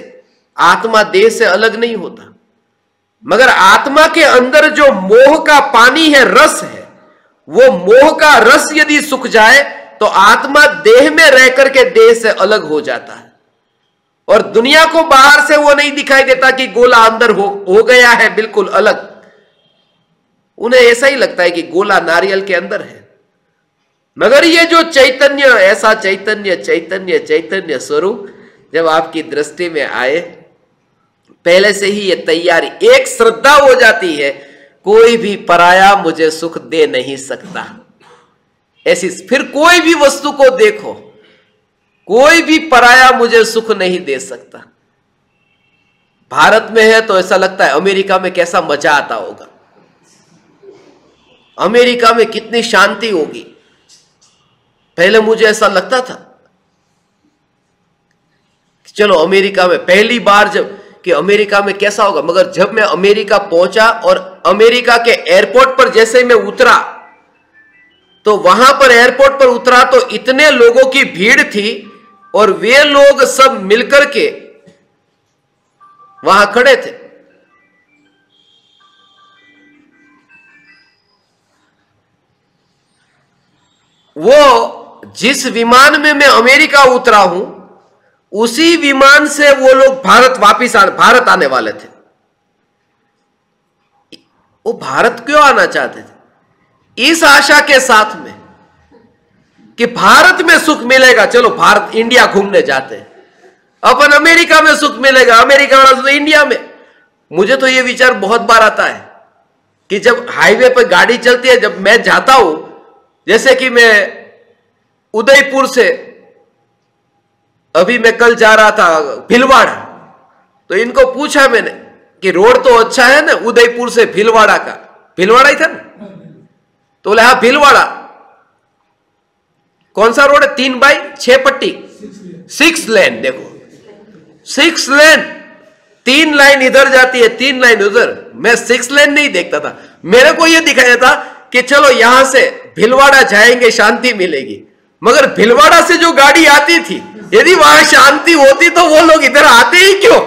आत्मा देह से अलग नहीं होता, मगर आत्मा के अंदर जो मोह का पानी है, रस है, वो मोह का रस यदि सूख जाए तो आत्मा देह में रह करके देह से अलग हो जाता है। और दुनिया को बाहर से वो नहीं दिखाई देता कि गोला अंदर हो गया है बिल्कुल अलग। उन्हें ऐसा ही लगता है कि गोला नारियल के अंदर है। मगर ये जो चैतन्य, ऐसा चैतन्य चैतन्य चैतन्य स्वरूप जब आपकी दृष्टि में आए, पहले से ही ये तैयारी, एक श्रद्धा हो जाती है, कोई भी पराया मुझे सुख दे नहीं सकता। ऐसी फिर कोई भी वस्तु को देखो, कोई भी पराया मुझे सुख नहीं दे सकता। भारत में है तो ऐसा लगता है अमेरिका में कैसा मजा आता होगा, अमेरिका में कितनी शांति होगी। पहले मुझे ऐसा लगता था चलो अमेरिका में, पहली बार जब कि अमेरिका में कैसा होगा, मगर जब मैं अमेरिका पहुंचा और अमेरिका के एयरपोर्ट पर जैसे ही मैं उतरा, तो वहां पर एयरपोर्ट पर उतरा तो इतने लोगों की भीड़ थी और वे लोग सब मिलकर के वहां खड़े थे। वो जिस विमान में मैं अमेरिका उतरा हूं, उसी विमान से वो लोग भारत आने वाले थे। वो भारत क्यों आना चाहते थे? इस आशा के साथ में कि भारत में सुख मिलेगा, चलो भारत इंडिया घूमने जाते हैं, अपन अमेरिका में सुख मिलेगा, अमेरिका वाला तो इंडिया में। मुझे तो ये विचार बहुत बार आता है कि जब हाईवे पर गाड़ी चलती है, जब मैं जाता हूं, जैसे कि मैं उदयपुर से, अभी मैं कल जा रहा था भीलवाड़ा, तो इनको पूछा मैंने कि रोड तो अच्छा है ना उदयपुर से भीलवाड़ा का, भीलवाड़ा ही था ना, तो बोले हाँ भीलवाड़ा। कौन सा रोड है? 3/6 पट्टी, 6 लेन। देखो 6 लेन, 3 लाइन इधर जाती है, 3 लाइन उधर। मैं 6 लेन नहीं देखता था, मेरे को यह दिखाया था कि चलो यहां से भीलवाड़ा जाएंगे, शांति मिलेगी। मगर भीलवाड़ा से जो गाड़ी आती थी, यदि वहां शांति होती तो वो लोग इधर आते ही क्यों?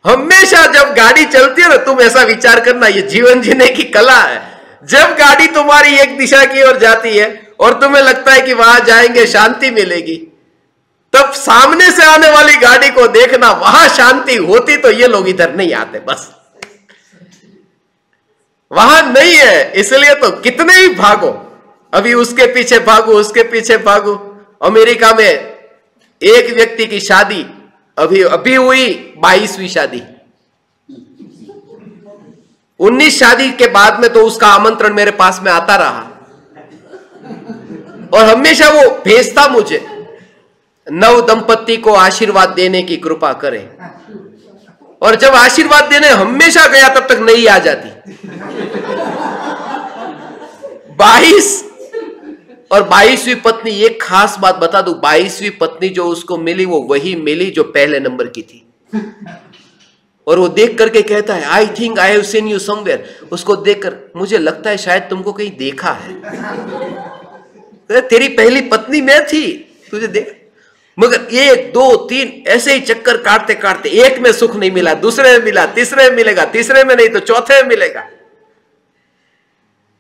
हमेशा जब गाड़ी चलती है ना, तुम ऐसा विचार करना, ये जीवन जीने की कला है। जब गाड़ी तुम्हारी एक दिशा की ओर जाती है और तुम्हें लगता है कि वहां जाएंगे शांति मिलेगी, तब सामने से आने वाली गाड़ी को देखना, वहां शांति होती तो ये लोग इधर नहीं आते। बस वहां नहीं है, इसलिए तो कितने ही भागो, अभी उसके पीछे भागो, उसके पीछे भागो। अमेरिका में एक व्यक्ति की शादी अभी हुई, 22वीं शादी। 19 शादी के बाद में तो उसका आमंत्रण मेरे पास में आता रहा और हमेशा वो भेजता मुझे, नव दंपति को आशीर्वाद देने की कृपा करें। और जब आशीर्वाद देने हमेशा गया, तब तक नहीं आ जाती। 22 और 22वीं पत्नी, एक खास बात बता दूं, 22वीं पत्नी जो उसको मिली, वो वही मिली जो पहले नंबर की थी। और वो देख करके कहता है, I think I have seen you somewhere. उसको देखकर मुझे लगता है शायद तुमको कहीं देखा है, तेरी पहली पत्नी मैं थी, तुझे देख। मगर 1 2 3 ऐसे ही चक्कर काटते काटते, एक में सुख नहीं मिला, दूसरे में मिला, तीसरे में मिलेगा, तीसरे में नहीं तो चौथे में मिलेगा।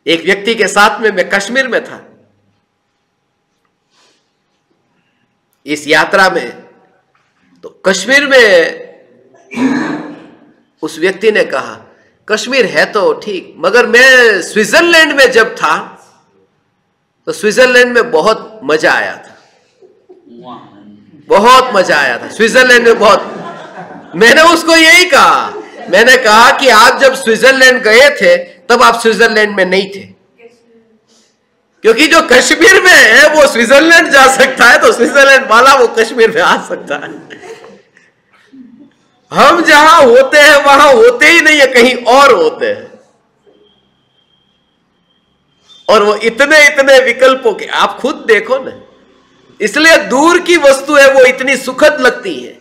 एक व्यक्ति के साथ में मैं कश्मीर में था, इस यात्रा में, तो कश्मीर में उस व्यक्ति ने कहा कश्मीर है तो ठीक, मगर मैं स्विट्जरलैंड में जब था तो स्विट्जरलैंड में बहुत मजा आया था, बहुत मजा आया था स्विट्जरलैंड में बहुत। मैंने उसको यही कहा, मैंने कहा कि आप जब स्विट्जरलैंड गए थे तब आप स्विट्जरलैंड में नहीं थे, क्योंकि जो कश्मीर में है वो स्विट्जरलैंड जा सकता है, तो स्विट्जरलैंड वाला वो कश्मीर में आ सकता है। हम जहां होते हैं वहां होते ही नहीं है, कहीं और होते हैं। और वो इतने इतने विकल्पों के, आप खुद देखो ना, इसलिए दूर की वस्तु है वो इतनी सुखद लगती है,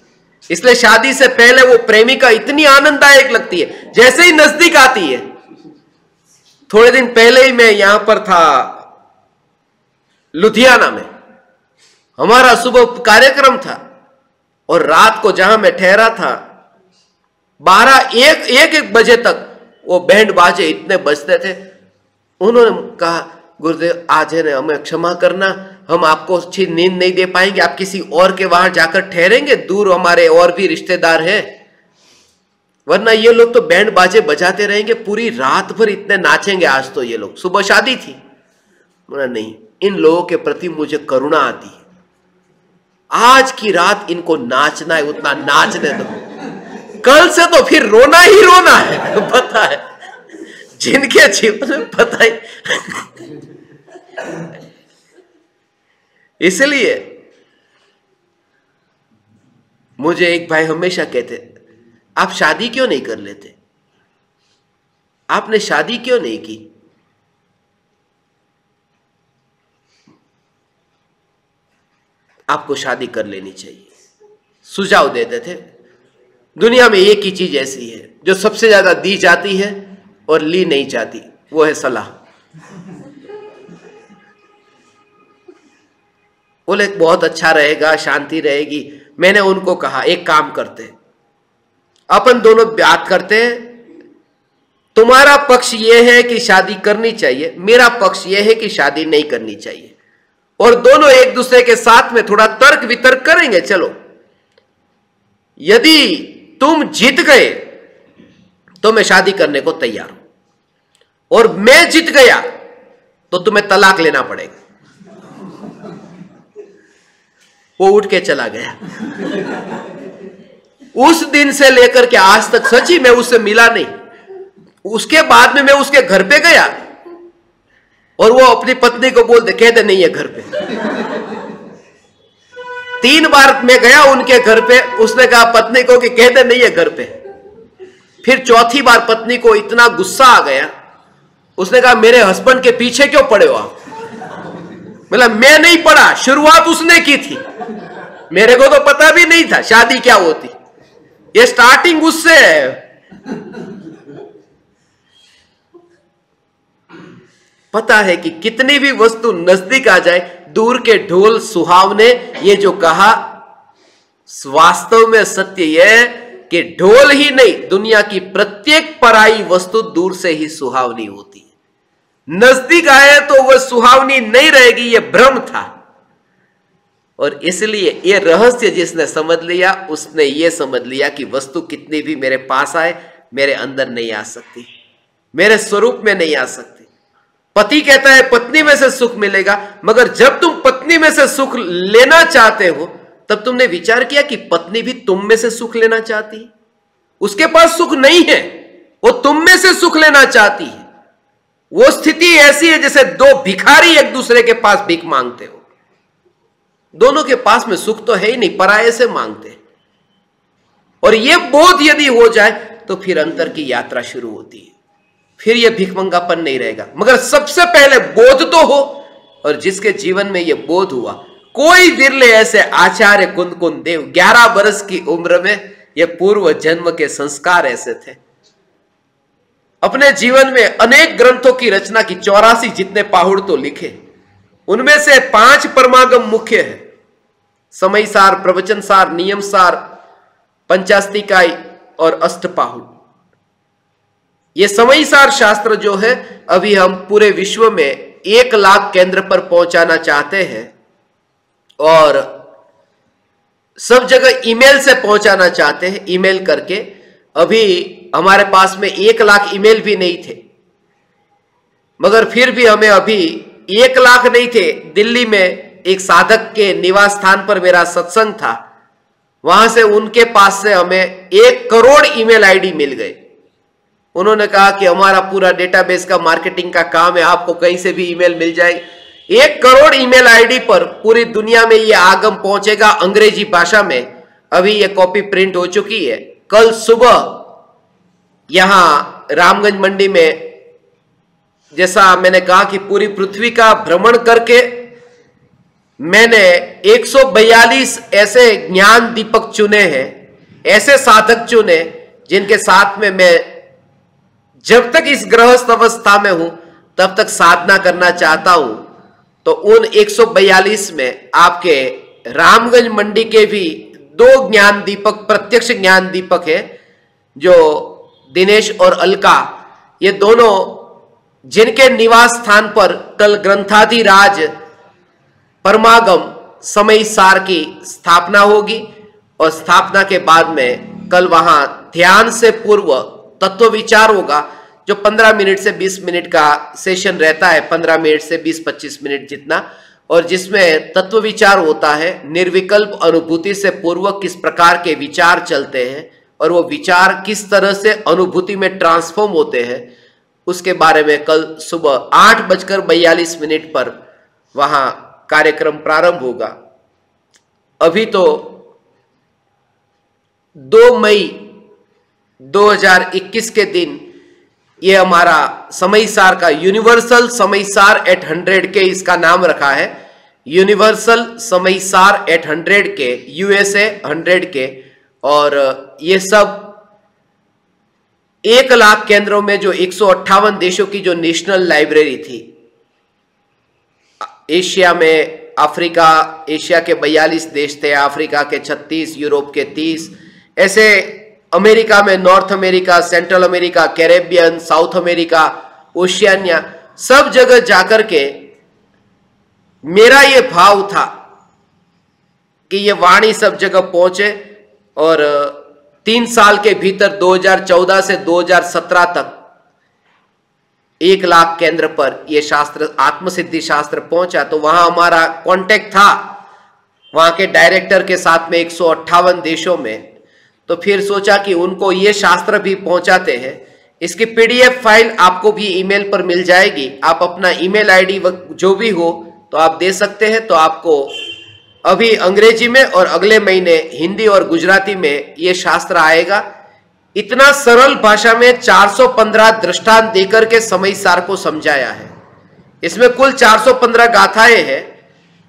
इसलिए शादी से पहले वो प्रेमिका इतनी आनंददायक लगती है, जैसे ही नजदीक आती है। थोड़े दिन पहले ही मैं यहां पर था लुधियाना में हमारा सुबह कार्यक्रम था और रात को जहां मैं ठहरा था 1 बजे तक वो बैंड बाजे इतने बजते थे। उन्होंने कहा, गुरुदेव आज है ना, हमें क्षमा करना, हम आपको अच्छी नींद नहीं दे पाएंगे, आप किसी और के वहां जाकर ठहरेंगे, दूर हमारे और भी रिश्तेदार हैं, वरना ये लोग तो बैंड बाजे बजाते रहेंगे, पूरी रात भर इतने नाचेंगे आज तो ये लोग। सुबह शादी थी। बोला नहीं, इन लोगों के प्रति मुझे करुणा आती है, आज की रात इनको नाचना है, उतना नाचने दो, कल से तो फिर रोना ही रोना है। पता है जिनके जीवन में पता ही। इसलिए मुझे एक भाई हमेशा कहते, आप शादी क्यों नहीं कर लेते, आपने शादी क्यों नहीं की? आपको शादी कर लेनी चाहिए। सुझाव देते थे। दुनिया में एक ही चीज ऐसी है जो सबसे ज्यादा दी जाती है और ली नहीं जाती, वो है सलाह। बोले बहुत अच्छा रहेगा, शांति रहेगी। मैंने उनको कहा एक काम करते, अपन दोनों बात करते हैं, तुम्हारा पक्ष यह है कि शादी करनी चाहिए, मेरा पक्ष यह है कि शादी नहीं करनी चाहिए, और दोनों एक दूसरे के साथ में थोड़ा तर्क वितर्क करेंगे। चलो, यदि तुम जीत गए तो मैं शादी करने को तैयार हूं, और मैं जीत गया तो तुम्हें तलाक लेना पड़ेगा। वो उठ के चला गया। उस दिन से लेकर के आज तक सच्ची मैं उससे मिला नहीं। उसके बाद में मैं उसके घर पे गया और वो अपनी पत्नी को बोलते, कहते नहीं है घर पे। 3 बार मैं गया उनके घर पे, उसने कहा पत्नी को कि कहते नहीं है घर पे। फिर चौथी बार पत्नी को इतना गुस्सा आ गया, उसने कहा मेरे हस्बैंड के पीछे क्यों पड़े हो आप? मतलब मैं नहीं पड़ा, शुरुआत उसने की थी, मेरे को तो पता भी नहीं था शादी क्या होती। ये स्टार्टिंग उससे है। पता है कि कितनी भी वस्तु नजदीक आ जाए, दूर के ढोल सुहावने, ये जो कहा वास्तव में सत्य यह कि ढोल ही नहीं, दुनिया की प्रत्येक पराई वस्तु दूर से ही सुहावनी होती है। नजदीक आए तो वह सुहावनी नहीं रहेगी, यह भ्रम था। और इसलिए यह रहस्य जिसने समझ लिया, उसने यह समझ लिया कि वस्तु कितनी भी मेरे पास आए, मेरे अंदर नहीं आ सकती, मेरे स्वरूप में नहीं आ सकती। पति कहता है पत्नी में से सुख मिलेगा, मगर जब तुम पत्नी में से सुख लेना चाहते हो, तब तुमने विचार किया कि पत्नी भी तुम में से सुख लेना चाहती है? उसके पास सुख नहीं है, वो तुम में से सुख लेना चाहती है। वो स्थिति ऐसी है जैसे 2 भिखारी एक दूसरे के पास भीख मांगते हो। दोनों के पास में सुख तो है ही नहीं, पराये से मांगते। और यह बोध यदि हो जाए तो फिर अंतर की यात्रा शुरू होती है, फिर यह भिखमंगापन नहीं रहेगा। मगर सबसे पहले बोध तो हो, और जिसके जीवन में यह बोध हुआ, कोई विरले ऐसे आचार्य कुंद देव, 11 वर्ष की उम्र में यह पूर्व जन्म के संस्कार ऐसे थे। अपने जीवन में अनेक ग्रंथों की रचना की, 84 जितने पाहुड़ तो लिखे, उनमें से 5 परमागम मुख्य है। समयसार, प्रवचनसार, नियमसार, पंचास्तिकाई और अष्टपाहुड़। ये समयसार शास्त्र जो है, अभी हम पूरे विश्व में 1 लाख केंद्र पर पहुंचाना चाहते हैं, और सब जगह ईमेल से पहुंचाना चाहते हैं, ईमेल करके। अभी हमारे पास में 1 लाख ईमेल भी नहीं थे, मगर फिर भी हमें अभी 1 लाख नहीं थे। दिल्ली में एक साधक के निवास स्थान पर मेरा सत्संग था, वहां से उनके पास से हमें 1 करोड़ ईमेल आईडी मिल गए। उन्होंने कहा कि हमारा पूरा डेटाबेस का मार्केटिंग का काम है, आपको कहीं से भी ईमेल मिल जाएगी। 1 करोड़ ईमेल आईडी पर पूरी दुनिया में ये आगम पहुंचेगा अंग्रेजी भाषा में। अभी ये कॉपी प्रिंट हो चुकी है। कल सुबह यहां रामगंज मंडी में, जैसा मैंने कहा कि पूरी पृथ्वी का भ्रमण करके मैंने 142 ऐसे ज्ञान दीपक चुने हैं, ऐसे साधक चुने जिनके साथ में मैं जब तक इस गृहस्थ अवस्था में हूं तब तक साधना करना चाहता हूं। तो उन 142 में आपके रामगंज मंडी के भी 2 ज्ञान दीपक, प्रत्यक्ष ज्ञान दीपक है, जो दिनेश और अलका, ये दोनों जिनके निवास स्थान पर कल ग्रंथाधिराज परमागम समय सार की स्थापना होगी और स्थापना के बाद में कल वहां ध्यान से पूर्व तत्व विचार होगा, जो 15 मिनट से 20 मिनट का सेशन रहता है, 15 मिनट से 20-25 मिनट जितना, और जिसमें तत्व विचार होता है, निर्विकल्प अनुभूति से पूर्व किस प्रकार के विचार चलते हैं और वो विचार किस तरह से अनुभूति में ट्रांसफॉर्म होते हैं, उसके बारे में कल सुबह 8:42 पर वहां कार्यक्रम प्रारंभ होगा। अभी तो 2 मई 2021 के दिन ये हमारा समयसार का यूनिवर्सल समयसार एट 100 के, इसका नाम रखा है यूनिवर्सल समयसार एट 100 के, USA 100 के, और ये सब 1 लाख केंद्रों में जो 158 देशों की जो नेशनल लाइब्रेरी थी, एशिया में अफ्रीका, एशिया के 42 देश थे, अफ्रीका के 36, यूरोप के 30, ऐसे अमेरिका में north America, central America, Caribbean, south America, Oceania, सब जगह जाकर के मेरा ये भाव था कि ये वाणी सब जगह पहुंचे और 3 साल के भीतर 2014 से 2017 तक 1 लाख केंद्र पर यह शास्त्र, आत्मसिद्धि शास्त्र पहुंचा। तो वहां हमारा कांटेक्ट था वहां के डायरेक्टर के साथ में 158 देशों में। तो फिर सोचा कि उनको ये शास्त्र भी पहुंचाते हैं। इसकी PDF फाइल आपको भी ईमेल पर मिल जाएगी। आप अपना ईमेल आईडी जो भी हो तो आप दे सकते हैं। तो आपको अभी अंग्रेजी में और अगले महीने हिंदी और गुजराती में ये शास्त्र आएगा। इतना सरल भाषा में 415 दृष्टांत देकर के समयसार को समझाया है। इसमें कुल 415 गाथाएं हैं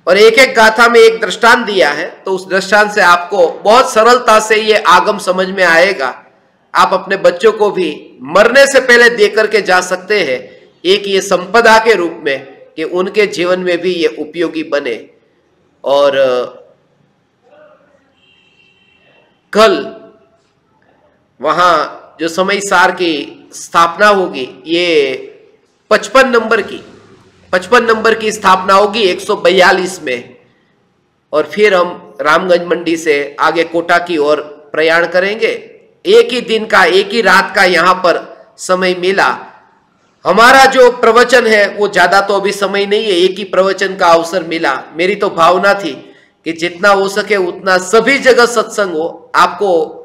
और एक एक गाथा में एक दृष्टांत दिया है। तो उस दृष्टांत से आपको बहुत सरलता से ये आगम समझ में आएगा। आप अपने बच्चों को भी मरने से पहले देकर के जा सकते हैं, एक ये संपदा के रूप में, कि उनके जीवन में भी ये उपयोगी बने। और कल वहां जो समयसार की स्थापना होगी, ये 55 नंबर की स्थापना होगी 142 में। और फिर हम रामगंज मंडी से आगे कोटा की ओर प्रयाण करेंगे। एक ही दिन का, एक ही रात का यहां पर समय मिला। हमारा जो प्रवचन है वो ज्यादा तो अभी समय नहीं है, एक ही प्रवचन का अवसर मिला। मेरी तो भावना थी कि जितना हो सके उतना सभी जगह सत्संग हो। आपको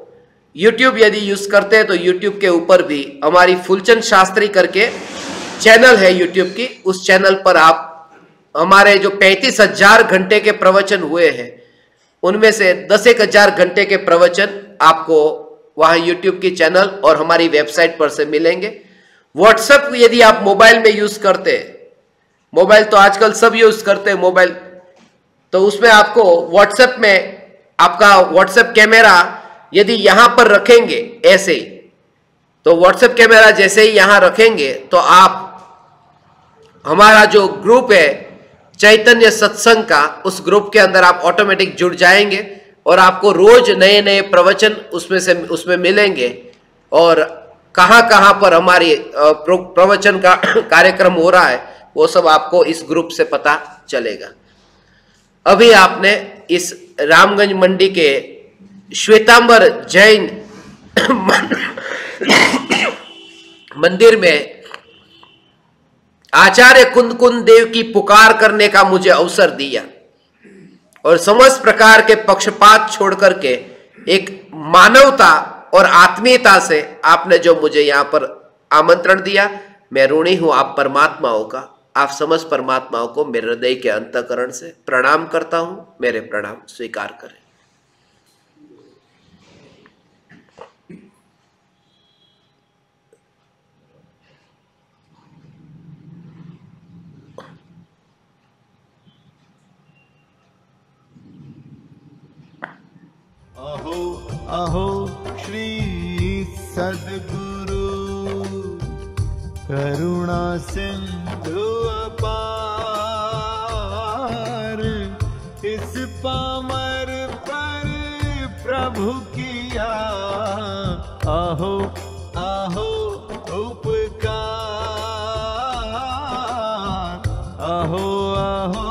YouTube यदि यूज करते हैं तो YouTube के ऊपर भी हमारी फूलचंद शास्त्री करके चैनल है YouTube की, उस चैनल पर आप हमारे जो 35,000 घंटे के प्रवचन हुए हैं उनमें से 10,000 घंटे के प्रवचन आपको वहां YouTube की चैनल और हमारी वेबसाइट पर से मिलेंगे। व्हाट्सएप यदि आप मोबाइल में यूज करते हैं, मोबाइल तो आजकल सब यूज करते हैं मोबाइल, तो उसमें आपको व्हाट्सएप में आपका व्हाट्सएप कैमरा यदि यहां पर रखेंगे ऐसे, तो व्हाट्सएप कैमरा जैसे ही यहां रखेंगे तो आप हमारा जो ग्रुप है चैतन्य सत्संग का, उस ग्रुप के अंदर आप ऑटोमेटिक जुड़ जाएंगे और आपको रोज नए नए प्रवचन उसमें मिलेंगे। और कहां कहां पर हमारी प्रवचन का कार्यक्रम हो रहा है वो सब आपको इस ग्रुप से पता चलेगा। अभी आपने इस रामगंज मंडी के श्वेतांबर जैन मंदिर में आचार्य कुंद देव की पुकार करने का मुझे अवसर दिया और समस्त प्रकार के पक्षपात छोड़ करके एक मानवता और आत्मीयता से आपने जो मुझे यहां पर आमंत्रण दिया, मैं ऋणी हूं आप परमात्माओं का। आप समस्त परमात्माओं को मेरे हृदय के अंतःकरण से प्रणाम करता हूं। मेरे प्रणाम स्वीकार करें। अहो अहो श्री सद्गुरु करुणा सिंधु अपार, पामर पर प्रभु किया अहो अहो उपकार, अहो अहो